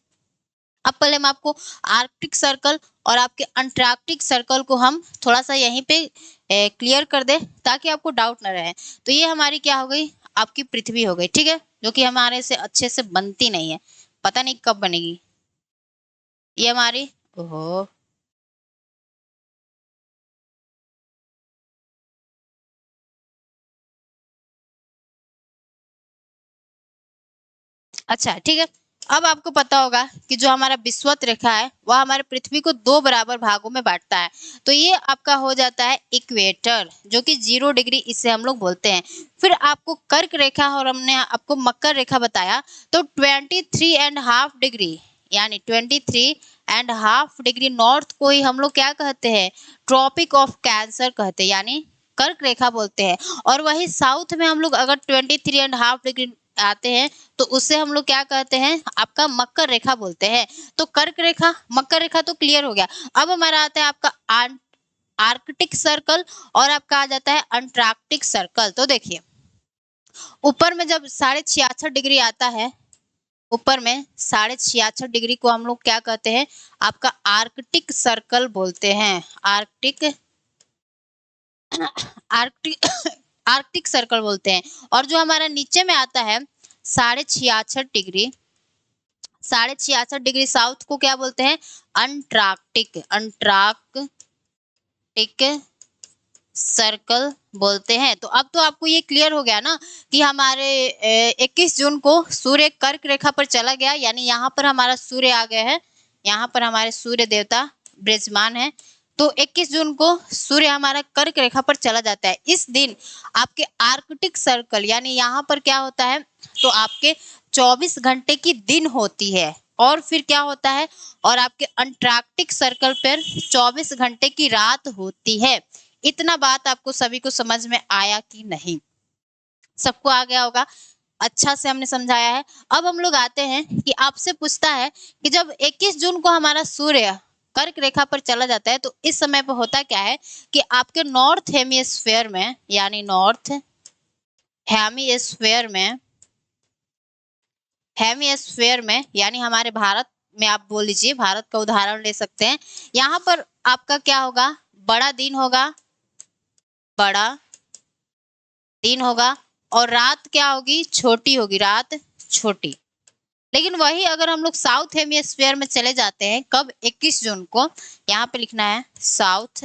अब पहले हम आपको आर्कटिक सर्कल और आपके अंटार्कटिक सर्कल को हम थोड़ा सा यहीं पे क्लियर कर दे ताकि आपको डाउट ना रहे। तो ये हमारी क्या हो गई, आपकी पृथ्वी हो गई, ठीक है, जो कि हमारे से अच्छे से बनती नहीं है, पता नहीं कब बनेगी ये हमारी। ओहो, अच्छा ठीक है। अब आपको पता होगा कि जो हमारा विषुवत रेखा है वह हमारे पृथ्वी को दो बराबर भागों में बांटता है। तो ये आपका हो जाता है इक्वेटर, जो कि 0 डिग्री इसे हम लोग बोलते हैं। फिर आपको कर्क रेखा और हमने आपको मकर रेखा बताया, तो 23.5 डिग्री यानी 23.5 डिग्री नॉर्थ को ही हम लोग क्या कहते हैं, ट्रॉपिक ऑफ कैंसर कहते हैं, यानी कर्क रेखा बोलते हैं। और वही साउथ में हम लोग अगर 23.5 डिग्री आते हैं तो उससे हम लोग क्या कहते हैं, आपका मकर रेखा बोलते हैं। तो कर्क रेखा मकर रेखा तो क्लियर हो गया। अब हमारा आता है आपका आर्कटिक सर्कल और आपका आ जाता है अंटार्कटिक सर्कल। तो देखिए, ऊपर में जब 66.5 डिग्री आता है, ऊपर में 66.5 डिग्री को हम लोग क्या कहते हैं, आपका आर्कटिक सर्कल बोलते हैं, आर्कटिक आर्कटिक आर्कटिक सर्कल बोलते हैं। और जो हमारा नीचे में आता है 66.5 डिग्री, 66.5 डिग्री साउथ को क्या बोलते हैं, अंटार्कटिक सर्कल बोलते हैं। तो अब तो आपको ये क्लियर हो गया ना कि हमारे 21 जून को सूर्य कर्क रेखा पर चला गया, यानी यहाँ पर हमारा सूर्य आ गए हैं यहाँ पर हमारे सूर्य देवता विराजमान है। तो 21 जून को सूर्य हमारा कर्क रेखा पर चला जाता है। इस दिन आपके आर्कटिक सर्कल यानी यहाँ पर क्या होता है, तो आपके 24 घंटे की दिन होती है और फिर क्या होता है, और आपके अंटार्कटिक सर्कल पर 24 घंटे की रात होती है। इतना बात आपको सभी को समझ में आया कि नहीं? सबको आ गया होगा, अच्छा से हमने समझाया है। अब हम लोग आते हैं कि आपसे पूछता है कि जब 21 जून को हमारा सूर्य कर्क रेखा पर चला जाता है तो इस समय पर होता क्या है कि आपके नॉर्थ हेमिस्फेयर में यानी नॉर्थ हेमिस्फेयर में यानी हमारे भारत में, आप बोल लीजिए, भारत का उदाहरण ले सकते हैं। यहाँ पर आपका क्या होगा, बड़ा दिन होगा, बड़ा दिन होगा, और रात क्या होगी, छोटी होगी, रात छोटी। लेकिन वही अगर हम लोग साउथ हेमिस्फीयर में चले जाते हैं, कब, 21 जून को, यहाँ पे लिखना है साउथ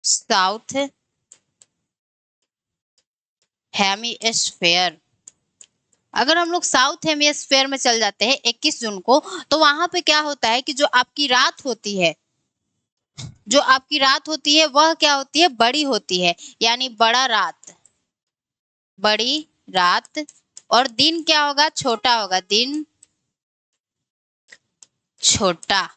साउथ हेमिस्फीयर। अगर हम लोग साउथ हेमिस्फीयर में चल जाते हैं 21 जून को, तो वहां पे क्या होता है कि जो आपकी रात होती है, वह क्या होती है, बड़ी होती है, यानी बड़ा रात, बड़ी रात, और दिन क्या होगा, छोटा होगा, दिन छोटा।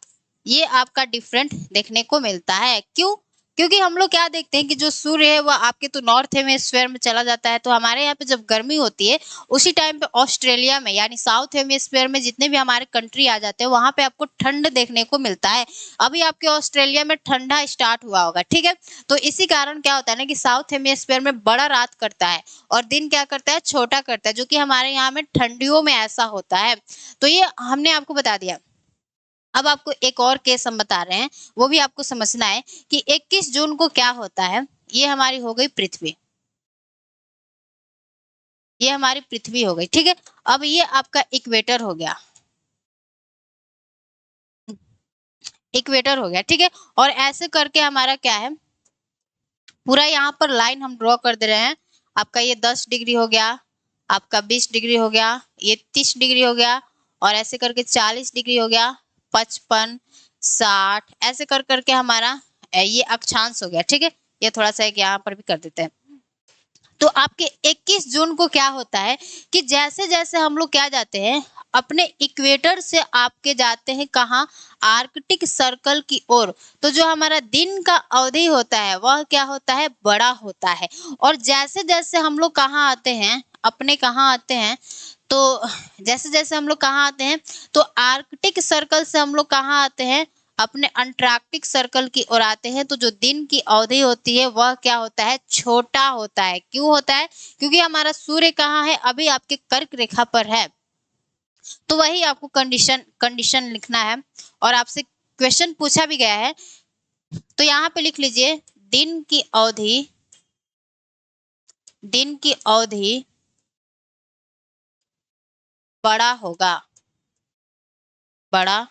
ये आपका डिफरेंट देखने को मिलता है। क्यों? क्योंकि हम लोग क्या देखते हैं कि जो सूर्य है वह आपके तो नॉर्थ हेमिस्फीयर में चला जाता है, तो हमारे यहाँ पे जब गर्मी होती है उसी टाइम पे ऑस्ट्रेलिया में यानी साउथ हेमिस्फीयर में जितने भी हमारे कंट्री आ जाते हैं वहां पे आपको ठंड देखने को मिलता है। अभी आपके ऑस्ट्रेलिया में ठंडा स्टार्ट हुआ होगा, ठीक है। तो इसी कारण क्या होता है ना कि साउथ हेमिस्फीयर में बड़ा रात करता है और दिन क्या करता है, छोटा करता है, जो कि हमारे यहाँ में ठंडियों में ऐसा होता है। तो ये हमने आपको बता दिया। अब आपको एक और केस हम बता रहे हैं, वो भी आपको समझना है कि 21 जून को क्या होता है। ये हमारी हो गई पृथ्वी, ये हमारी पृथ्वी हो गई, ठीक है। अब ये आपका इक्वेटर हो गया, इक्वेटर हो गया, ठीक है। और ऐसे करके हमारा क्या है, पूरा यहाँ पर लाइन हम ड्रॉ कर दे रहे हैं। आपका ये 10 डिग्री हो गया, आपका 20 डिग्री हो गया, ये 30 डिग्री हो गया, और ऐसे करके 40 डिग्री हो गया, 55, 60, ऐसे कर करके हमारा ये अक्षांश हो गया, ठीक है। ये थोड़ा सा एक यहाँ पर भी कर देते हैं। तो आपके 21 जून को क्या होता है कि जैसे जैसे हम लोग क्या जाते हैं, अपने इक्वेटर से आपके जाते हैं कहाँ, आर्कटिक सर्कल की ओर, तो जो हमारा दिन का अवधि होता है वह क्या होता है, बड़ा होता है। और जैसे जैसे हम लोग कहाँ आते हैं, अपने कहाँ आते हैं, तो जैसे जैसे हम लोग कहाँ आते हैं, तो आर्कटिक सर्कल से हम लोग कहाँ आते हैं, अपने अंटार्कटिक सर्कल की ओर आते हैं। तो जो दिन की अवधि होती है वह क्या होता है, छोटा होता है। क्यों होता है? क्योंकि हमारा सूर्य कहाँ है, अभी आपके कर्क रेखा पर है। तो वही आपको कंडीशन कंडीशन लिखना है। और आपसे क्वेश्चन पूछा भी गया है, तो यहाँ पे लिख लीजिए, दिन की अवधि, दिन की अवधि बड़ा होगा, बड़ा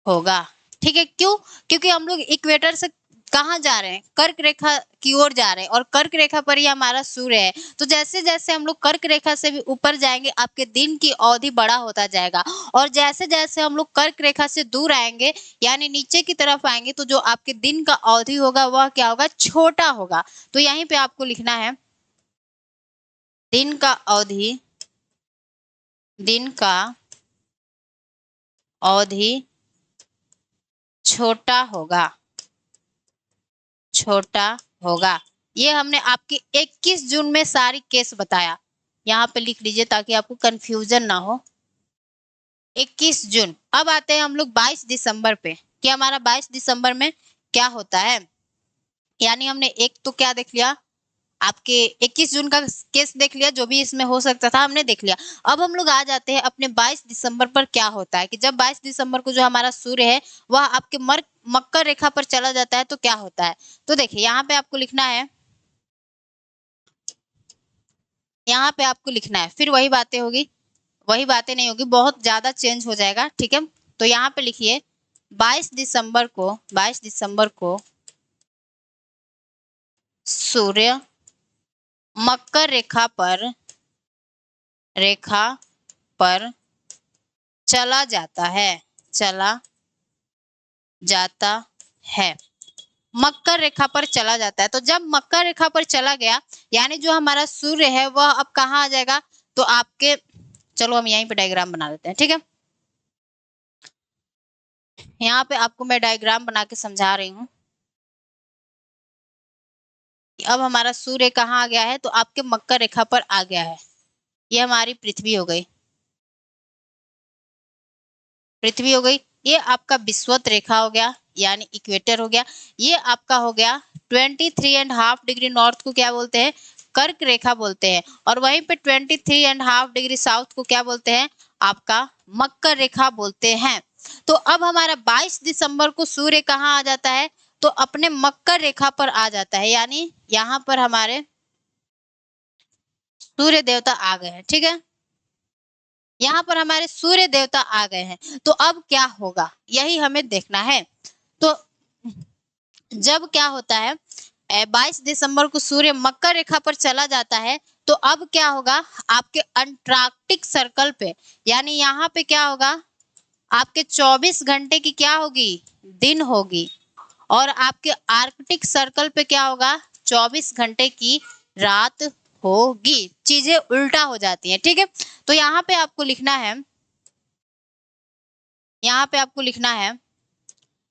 होगा, ठीक है। क्यों? क्योंकि हम लोग इक्वेटर से कहाँ जा रहे हैं, कर्क रेखा की ओर जा रहे हैं, और कर्क रेखा पर ही हमारा सूर्य है। तो जैसे जैसे हम लोग कर्क रेखा से भी ऊपर जाएंगे, आपके दिन की अवधि बड़ा होता जाएगा, और जैसे जैसे हम लोग कर्क रेखा से दूर आएंगे यानी नीचे की तरफ आएंगे, तो जो आपके दिन का अवधि होगा वह क्या होगा, छोटा होगा। तो यहीं पे आपको लिखना है, दिन का अवधि, दिन का अवधि छोटा होगा, छोटा होगा। ये हमने आपके 21 जून में सारी केस बताया, यहाँ पे लिख लीजिए ताकि आपको कंफ्यूजन ना हो। 21 जून। अब आते हैं हम लोग 22 दिसंबर पे कि हमारा 22 दिसंबर में क्या होता है। यानी हमने एक तो क्या देख लिया, आपके 21 जून का केस देख लिया, जो भी इसमें हो सकता था हमने देख लिया। अब हम लोग आ जाते हैं अपने 22 दिसंबर पर क्या होता है कि जब 22 दिसंबर को जो हमारा सूर्य है वह आपके मकर रेखा पर चला जाता है, तो क्या होता है। तो देखिए यहाँ पे आपको लिखना है, यहाँ पे आपको लिखना है, फिर वही बातें होगी, वही बातें नहीं होगी, बहुत ज्यादा चेंज हो जाएगा, ठीक है। तो यहाँ पे लिखिए 22 दिसंबर को, 22 दिसंबर को सूर्य मकर रेखा पर रेखा पर चला जाता है, चला जाता है, मकर रेखा पर चला जाता है। तो जब मकर रेखा पर चला गया, यानी जो हमारा सूर्य है वह अब कहाँ आ जाएगा, तो आपके, चलो हम यहीं पे डायग्राम बना लेते हैं, ठीक है। यहाँ पे आपको मैं डायग्राम बना के समझा रही हूँ। अब हमारा सूर्य कहाँ आ गया है, तो आपके मकर रेखा पर आ गया है। ये हमारी पृथ्वी हो गई, पृथ्वी हो गई। ये आपका विषुवत रेखा हो गया, यानी इक्वेटर हो गया। ये आपका हो गया 23.5 डिग्री नॉर्थ को क्या बोलते हैं, कर्क रेखा बोलते हैं। और वहीं पे 23.5 डिग्री साउथ को क्या बोलते हैं, आपका मकर रेखा बोलते हैं। तो अब हमारा 22 दिसंबर को सूर्य कहाँ आ जाता है, तो अपने मकर रेखा पर आ जाता है, यानी यहाँ पर हमारे सूर्य देवता आ गए हैं, ठीक है। यहाँ पर हमारे सूर्य देवता आ गए हैं। तो अब क्या होगा, यही हमें देखना है। तो जब क्या होता है, 22 दिसंबर को सूर्य मकर रेखा पर चला जाता है, तो अब क्या होगा, आपके अंटार्कटिक सर्कल पे, यानी यहाँ पे क्या होगा, आपके 24 घंटे की क्या होगी, दिन होगी। और आपके आर्कटिक सर्कल पे क्या होगा, 24 घंटे की रात होगी। चीजें उल्टा हो जाती हैं, ठीक है। तो यहाँ पे आपको लिखना है, यहाँ पे आपको लिखना है,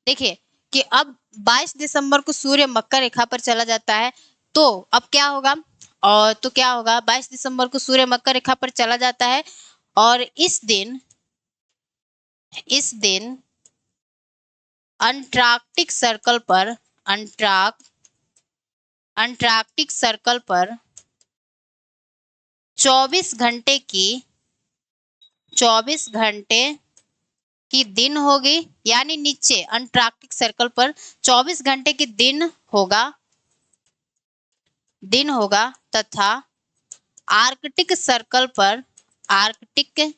देखिए कि अब 22 दिसंबर को सूर्य मकर रेखा पर चला जाता है, तो अब क्या होगा, और तो क्या होगा, 22 दिसंबर को सूर्य मकर रेखा पर चला जाता है। और इस दिन अंटार्कटिक सर्कल पर, अंटार्कटिक सर्कल पर 24 घंटे की 24 घंटे की दिन होगी, यानी नीचे अंटार्कटिक सर्कल पर 24 घंटे की दिन होगा तथा आर्कटिक सर्कल पर, आर्कटिक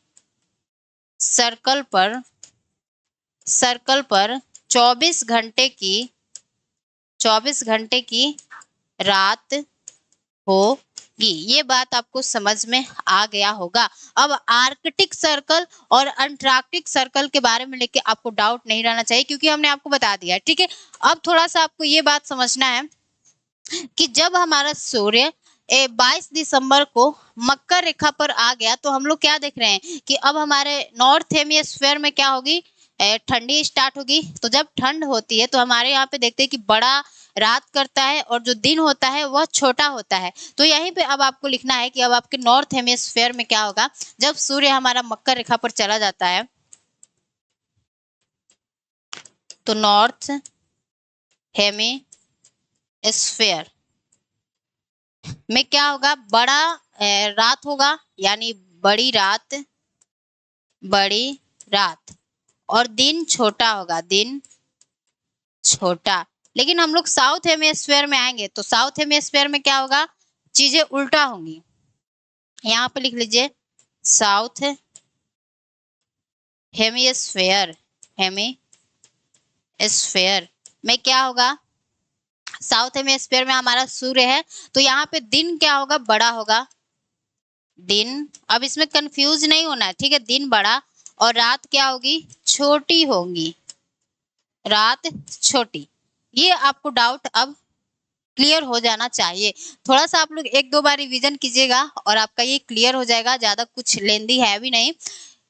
सर्कल पर 24 घंटे की रात होगी। ये बात आपको समझ में आ गया होगा। अब आर्कटिक सर्कल और अंटार्कटिक सर्कल के बारे में लेके आपको डाउट नहीं रहना चाहिए, क्योंकि हमने आपको बता दिया है, ठीक है। अब थोड़ा सा आपको ये बात समझना है कि जब हमारा सूर्य 22 दिसंबर को मकर रेखा पर आ गया, तो हम लोग क्या देख रहे हैं कि अब हमारे नॉर्थ हेमिस्फीयर में क्या होगी, ठंडी स्टार्ट होगी। तो जब ठंड होती है तो हमारे यहाँ पे देखते हैं कि बड़ा रात करता है और जो दिन होता है वह छोटा होता है। तो यहीं पे अब आपको लिखना है कि अब आपके नॉर्थ हेमिस्फीयर में क्या होगा, जब सूर्य हमारा मकर रेखा पर चला जाता है, तो नॉर्थ हेमिस्फीयर में क्या होगा, बड़ा रात होगा, यानी बड़ी रात, और दिन छोटा होगा, दिन छोटा। लेकिन हम लोग साउथ हेमिस्फीयर में आएंगे, तो साउथ हेमिस्फीयर में क्या होगा, चीजें उल्टा होंगी। यहाँ पे लिख लीजिए, साउथ हेमिस्फीयर में क्या होगा, साउथ हेमिस्फीयर में हमारा सूर्य है, तो यहाँ पे दिन क्या होगा, बड़ा होगा, दिन। अब इसमें कंफ्यूज नहीं होना है, ठीक है। दिन बड़ा और रात क्या होगी, छोटी होगी, रात छोटी। ये आपको डाउट अब क्लियर हो जाना चाहिए। थोड़ा सा आप लोग एक दो बार रिवीजन कीजिएगा और आपका ये क्लियर हो जाएगा। ज्यादा कुछ लेंदी है भी नहीं,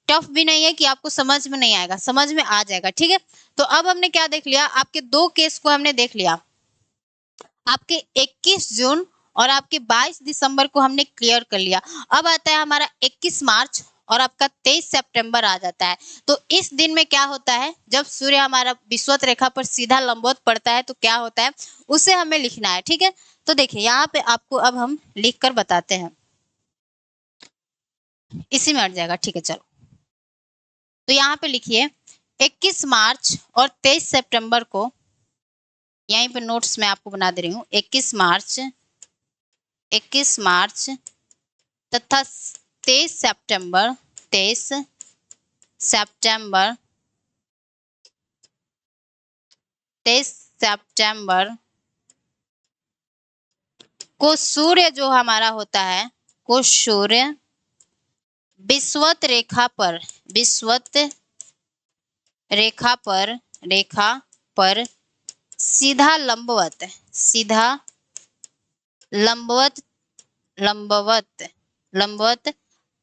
टफ भी नहीं है कि आपको समझ में नहीं आएगा, समझ में आ जाएगा, ठीक है। तो अब हमने क्या देख लिया, आपके दो केस को हमने देख लिया, आपके 21 जून और आपके 22 दिसंबर को हमने क्लियर कर लिया। अब आता है हमारा 21 मार्च और आपका 23 सितंबर आ जाता है। तो इस दिन में क्या होता है, जब सूर्य हमारा विषुवत रेखा पर सीधा लंबवत पड़ता है, तो क्या होता है उसे हमें लिखना है, ठीक है। तो देखिए यहाँ पे आपको अब हम लिख कर बताते हैं, इसी में अट जाएगा, ठीक है। चलो तो यहाँ पे लिखिए 21 मार्च और 23 सितंबर को, यहीं पे नोट्स में आपको बना दे रही हूँ, 21 मार्च तथा 23 सितंबर 23 सितंबर 23 सितंबर को सूर्य जो हमारा होता है, को सूर्य विषुवत रेखा पर सीधा लंबवत लंबवत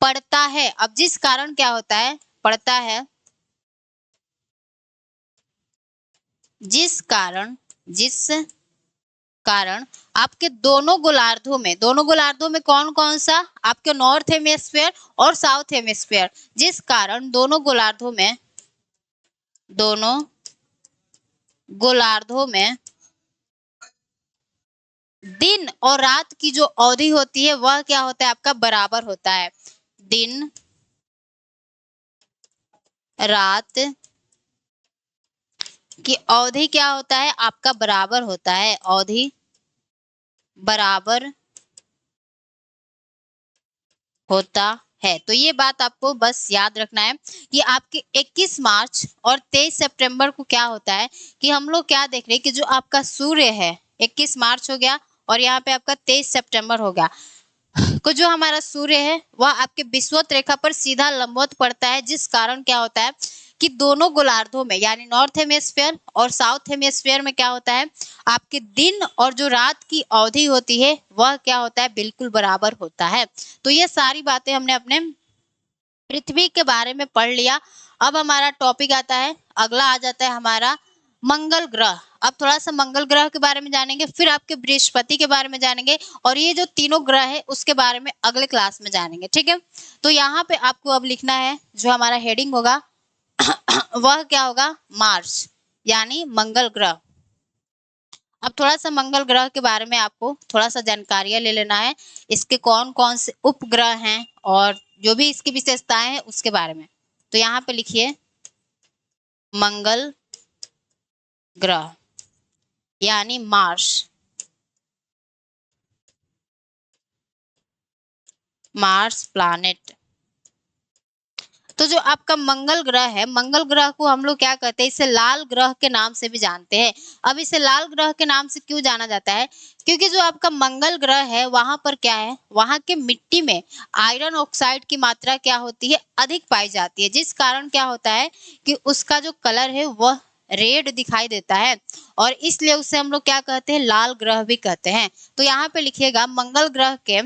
पड़ता है। अब जिस कारण क्या होता है, पड़ता है, जिस कारण आपके दोनों गोलार्धों में कौन कौन सा, आपके नॉर्थ हेमिस्फीयर और साउथ हेमिस्फीयर, जिस कारण दोनों गोलार्धों में दिन और रात की जो अवधि होती है वह क्या होता है, आपका बराबर होता है। दिन रात की अवधि क्या होता है, आपका बराबर होता है, अवधि बराबर होता है। तो ये बात आपको बस याद रखना है कि आपके 21 मार्च और 23 सितंबर को क्या होता है कि हम लोग क्या देख रहे हैं कि जो आपका सूर्य है 21 मार्च हो गया और यहाँ पे आपका 23 सितंबर हो गया, को जो हमारा सूर्य है वह आपके विषुवत रेखा पर सीधा लंबवत पड़ता है, जिस कारण क्या होता है कि दोनों गोलार्धों में यानी नॉर्थ हेमिस्फीयर और साउथ हेमिस्फीयर में क्या होता है, आपके दिन और जो रात की अवधि होती है वह क्या होता है, बिल्कुल बराबर होता है। तो ये सारी बातें हमने अपने पृथ्वी के बारे में पढ़ लिया। अब हमारा टॉपिक आता है, अगला आ जाता है हमारा मंगल ग्रह। अब थोड़ा सा मंगल ग्रह के बारे में जानेंगे, फिर आपके बृहस्पति के बारे में जानेंगे और ये जो तीनों ग्रह है उसके बारे में अगले क्लास में जानेंगे, ठीक है। तो यहाँ पे आपको अब लिखना है, जो हमारा हेडिंग होगा वह क्या होगा, मार्स यानी मंगल ग्रह। अब थोड़ा सा मंगल ग्रह के बारे में आपको थोड़ा सा जानकारियां ले लेना है, इसके कौन कौन से उपग्रह हैं और जो भी इसकी विशेषताएं हैं उसके बारे में। तो यहाँ पे लिखिए मंगल ग्रह यानी मार्स प्लैनेट। तो जो आपका मंगल ग्रह है, मंगल ग्रह को हम लोग क्या कहते हैं, इसे लाल ग्रह के नाम से भी जानते हैं। अब इसे लाल ग्रह के नाम से क्यों जाना जाता है, क्योंकि जो आपका मंगल ग्रह है वहां पर क्या है, वहां के मिट्टी में आयरन ऑक्साइड की मात्रा क्या होती है, अधिक पाई जाती है, जिस कारण क्या होता है कि उसका जो कलर है वह रेड दिखाई देता है और इसलिए उसे हम लोग क्या कहते हैं, लाल ग्रह भी कहते हैं। तो यहाँ पे लिखिएगा मंगल ग्रह के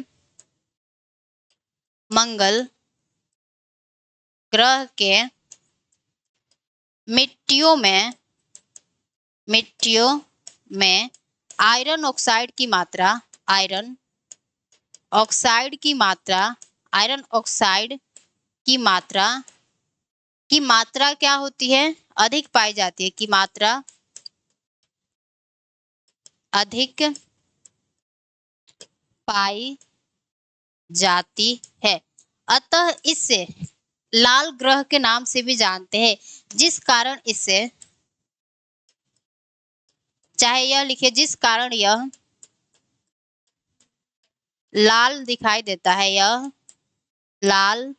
मिट्टियों में आयरन ऑक्साइड की मात्रा आयरन ऑक्साइड की मात्रा क्या होती है, अधिक पाई जाती है, की मात्रा अधिक पाई जाती है। अतः इसे लाल ग्रह के नाम से भी जानते हैं, जिस कारण इसे, चाहे यह लिखे, जिस कारण यह लाल दिखाई देता है, यह लाल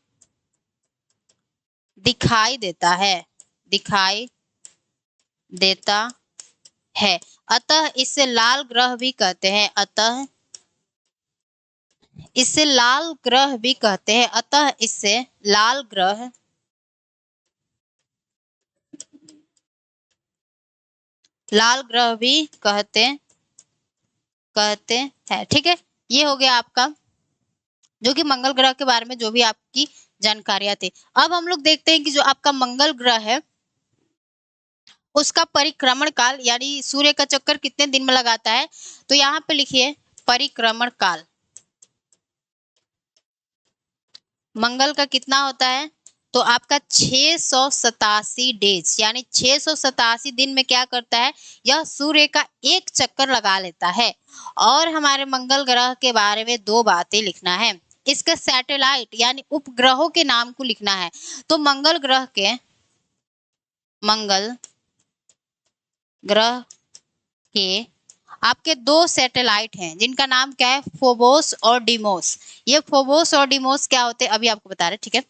दिखाई देता है। अतः इसे लाल ग्रह भी कहते हैं, अतः इसे लाल ग्रह भी कहते हैं। अतः इसे लाल ग्रह भी कहते हैं, ठीक है। ये हो गया आपका जो कि मंगल ग्रह के बारे में जो भी आपकी जानकारियां थी। अब हम लोग देखते हैं कि जो आपका मंगल ग्रह है उसका परिक्रमण काल यानी सूर्य का चक्कर कितने दिन में लगाता है। तो यहाँ पे लिखिए परिक्रमण काल मंगल का कितना होता है, तो आपका 687 डेज यानी 687 दिन में क्या करता है, यह सूर्य का एक चक्कर लगा लेता है। और हमारे मंगल ग्रह के बारे में दो बातें लिखना है, इसके सैटेलाइट यानी उपग्रहों के नाम को लिखना है। तो मंगल ग्रह के आपके दो सैटेलाइट हैं जिनका नाम क्या है, फोबोस और डिमोस। ये फोबोस और डिमोस क्या होते हैं अभी आपको बता रहे, ठीक है।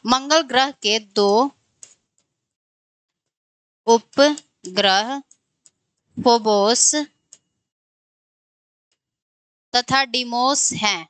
मंगल ग्रह के दो उपग्रह फोबोस तथा डिमोस हैं।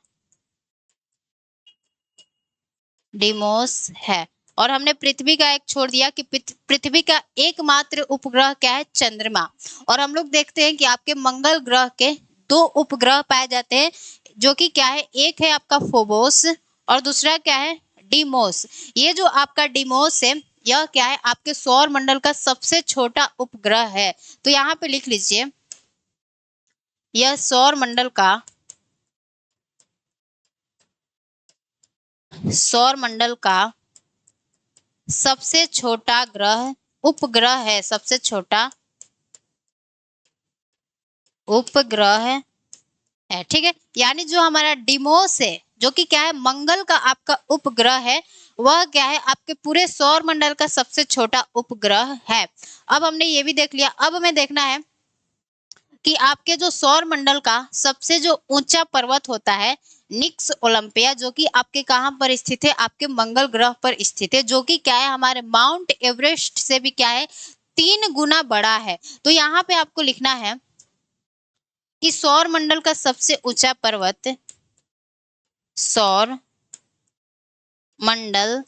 डिमोस है। और हमने पृथ्वी का एक छोड़ दिया कि पृथ्वी का एकमात्र उपग्रह क्या है, चंद्रमा। और हम लोग देखते हैं कि आपके मंगल ग्रह के 2 उपग्रह पाए जाते हैं, जो कि क्या है, एक है आपका फोबोस और दूसरा क्या है, डिमोस। ये जो आपका डिमोस है, यह क्या है, आपके सौर मंडल का सबसे छोटा उपग्रह है। तो यहाँ पे लिख लीजिए, यह सौर मंडल का सबसे छोटा ग्रह उपग्रह है, सबसे छोटा उपग्रह है। ठीक है, यानी जो हमारा डिमोस है, जो कि क्या है, मंगल का आपका उपग्रह है, वह क्या है, आपके पूरे सौर मंडल का सबसे छोटा उपग्रह है। अब हमने ये भी देख लिया। अब हमें देखना है कि आपके जो सौर मंडल का सबसे जो ऊंचा पर्वत होता है, निक्स ओलंपिया, जो कि आपके कहां पर स्थित है, आपके मंगल ग्रह पर स्थित है, जो कि क्या है, हमारे माउंट एवरेस्ट से भी क्या है, 3 गुना बड़ा है। तो यहाँ पे आपको लिखना है कि सौर मंडल का सबसे ऊंचा पर्वत, सौर मंडल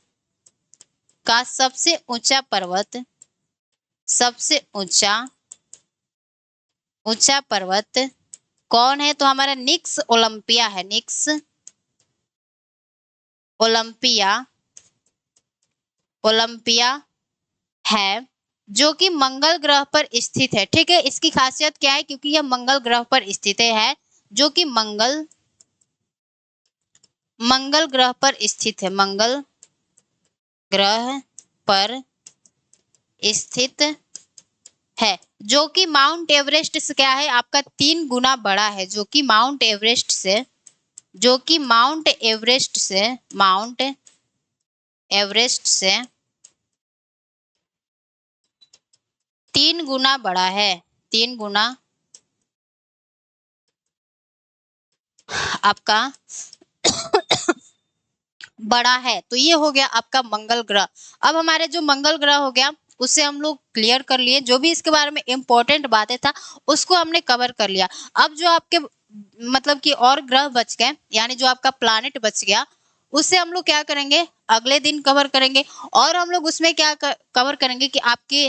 का सबसे ऊंचा पर्वत, सबसे ऊंचा पर्वत कौन है, तो हमारा निक्स ओलंपिया है, निक्स ओलंपिया है, जो कि मंगल ग्रह पर स्थित है। ठीक है, इसकी खासियत क्या है, क्योंकि यह मंगल ग्रह पर स्थित है, जो कि मंगल ग्रह पर स्थित है, मंगल ग्रह पर स्थित है, जो कि माउंट एवरेस्ट से क्या है, आपका 3 गुना बड़ा है, जो कि माउंट एवरेस्ट से 3 गुना बड़ा है, 3 गुना आपका बड़ा है। तो ये हो गया आपका मंगल ग्रह। अब हमारे जो मंगल ग्रह हो गया, उससे हम लोग क्लियर कर लिए, जो भी इसके बारे में इंपॉर्टेंट बातें था उसको हमने कवर कर लिया। अब जो आपके मतलब कि और ग्रह बच गए, यानी जो आपका प्लैनेट बच गया, उससे हम लोग क्या करेंगे, अगले दिन कवर करेंगे। और हम लोग उसमें क्या कवर करेंगे कि आपके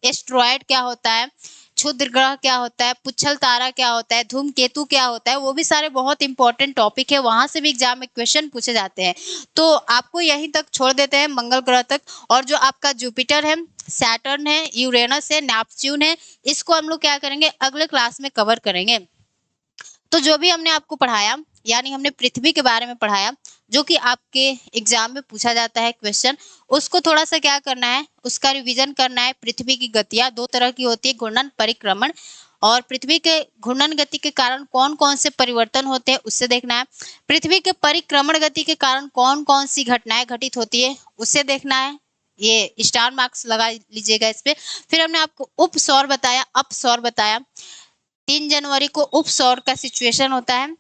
एस्ट्रॉयड क्या होता है, क्षुद्र ग्रह क्या होता है, पुच्छल तारा क्या होता है, धूमकेतु क्या होता है, वो भी सारे बहुत इंपॉर्टेंट टॉपिक है, वहां से भी एग्जाम में क्वेश्चन पूछे जाते हैं। तो आपको यहीं तक छोड़ देते हैं, मंगल ग्रह तक। और जो आपका जुपिटर है, सैटर्न है, यूरेनस है, नेपच्यून है, इसको हम लोग क्या करेंगे, अगले क्लास में कवर करेंगे। तो जो भी हमने आपको पढ़ाया, यानी हमने पृथ्वी के बारे में पढ़ाया, जो कि आपके एग्जाम में पूछा जाता है क्वेश्चन, उसको थोड़ा सा क्या करना है, उसका रिवीजन करना है। पृथ्वी की गतियां 2 तरह की होती है, घूर्णन, परिक्रमण। और पृथ्वी के घूर्णन गति के कारण कौन कौन से परिवर्तन होते हैं, उससे देखना है। पृथ्वी के परिक्रमण गति के कारण कौन कौन सी घटनाएं घटित होती है, उससे देखना है। ये स्टार मार्क्स लगा लीजिएगा इस पे। फिर हमने आपको उप सौर बताया, अप सौर बताया। 3 जनवरी को उप सौर का सिचुएशन होता है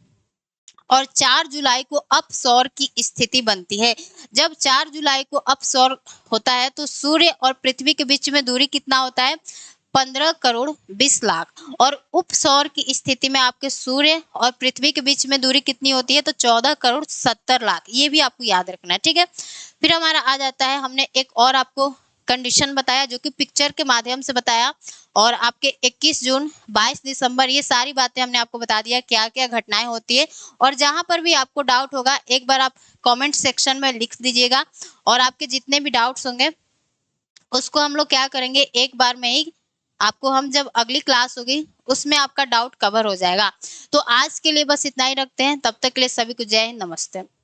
और 4 जुलाई को अप सौर की स्थिति बनती है। जब 4 जुलाई को अप सौर होता है तो सूर्य और पृथ्वी के बीच में दूरी कितना होता है, 15 करोड़ 20 लाख। और उप सौर की स्थिति में आपके सूर्य और पृथ्वी के बीच में दूरी कितनी होती है, तो 14 करोड़ 70 लाख। ये भी आपको याद रखना है, ठीक है। फिर हमारा आ जाता है, हमने एक और आपको कंडीशन बताया, जो कि पिक्चर के माध्यम से बताया। और आपके 21 जून 22 दिसंबर, ये सारी बातें हमने आपको बता दिया, क्या क्या घटनाएं होती है। और जहां पर भी आपको डाउट होगा, एक बार आप कमेंट सेक्शन में लिख दीजिएगा। और आपके जितने भी डाउट्स होंगे उसको हम लोग क्या करेंगे, एक बार में ही आपको, हम जब अगली क्लास होगी उसमें आपका डाउट कवर हो जाएगा। तो आज के लिए बस इतना ही रखते हैं, तब तक के लिए सभी को जय हिंद, नमस्ते।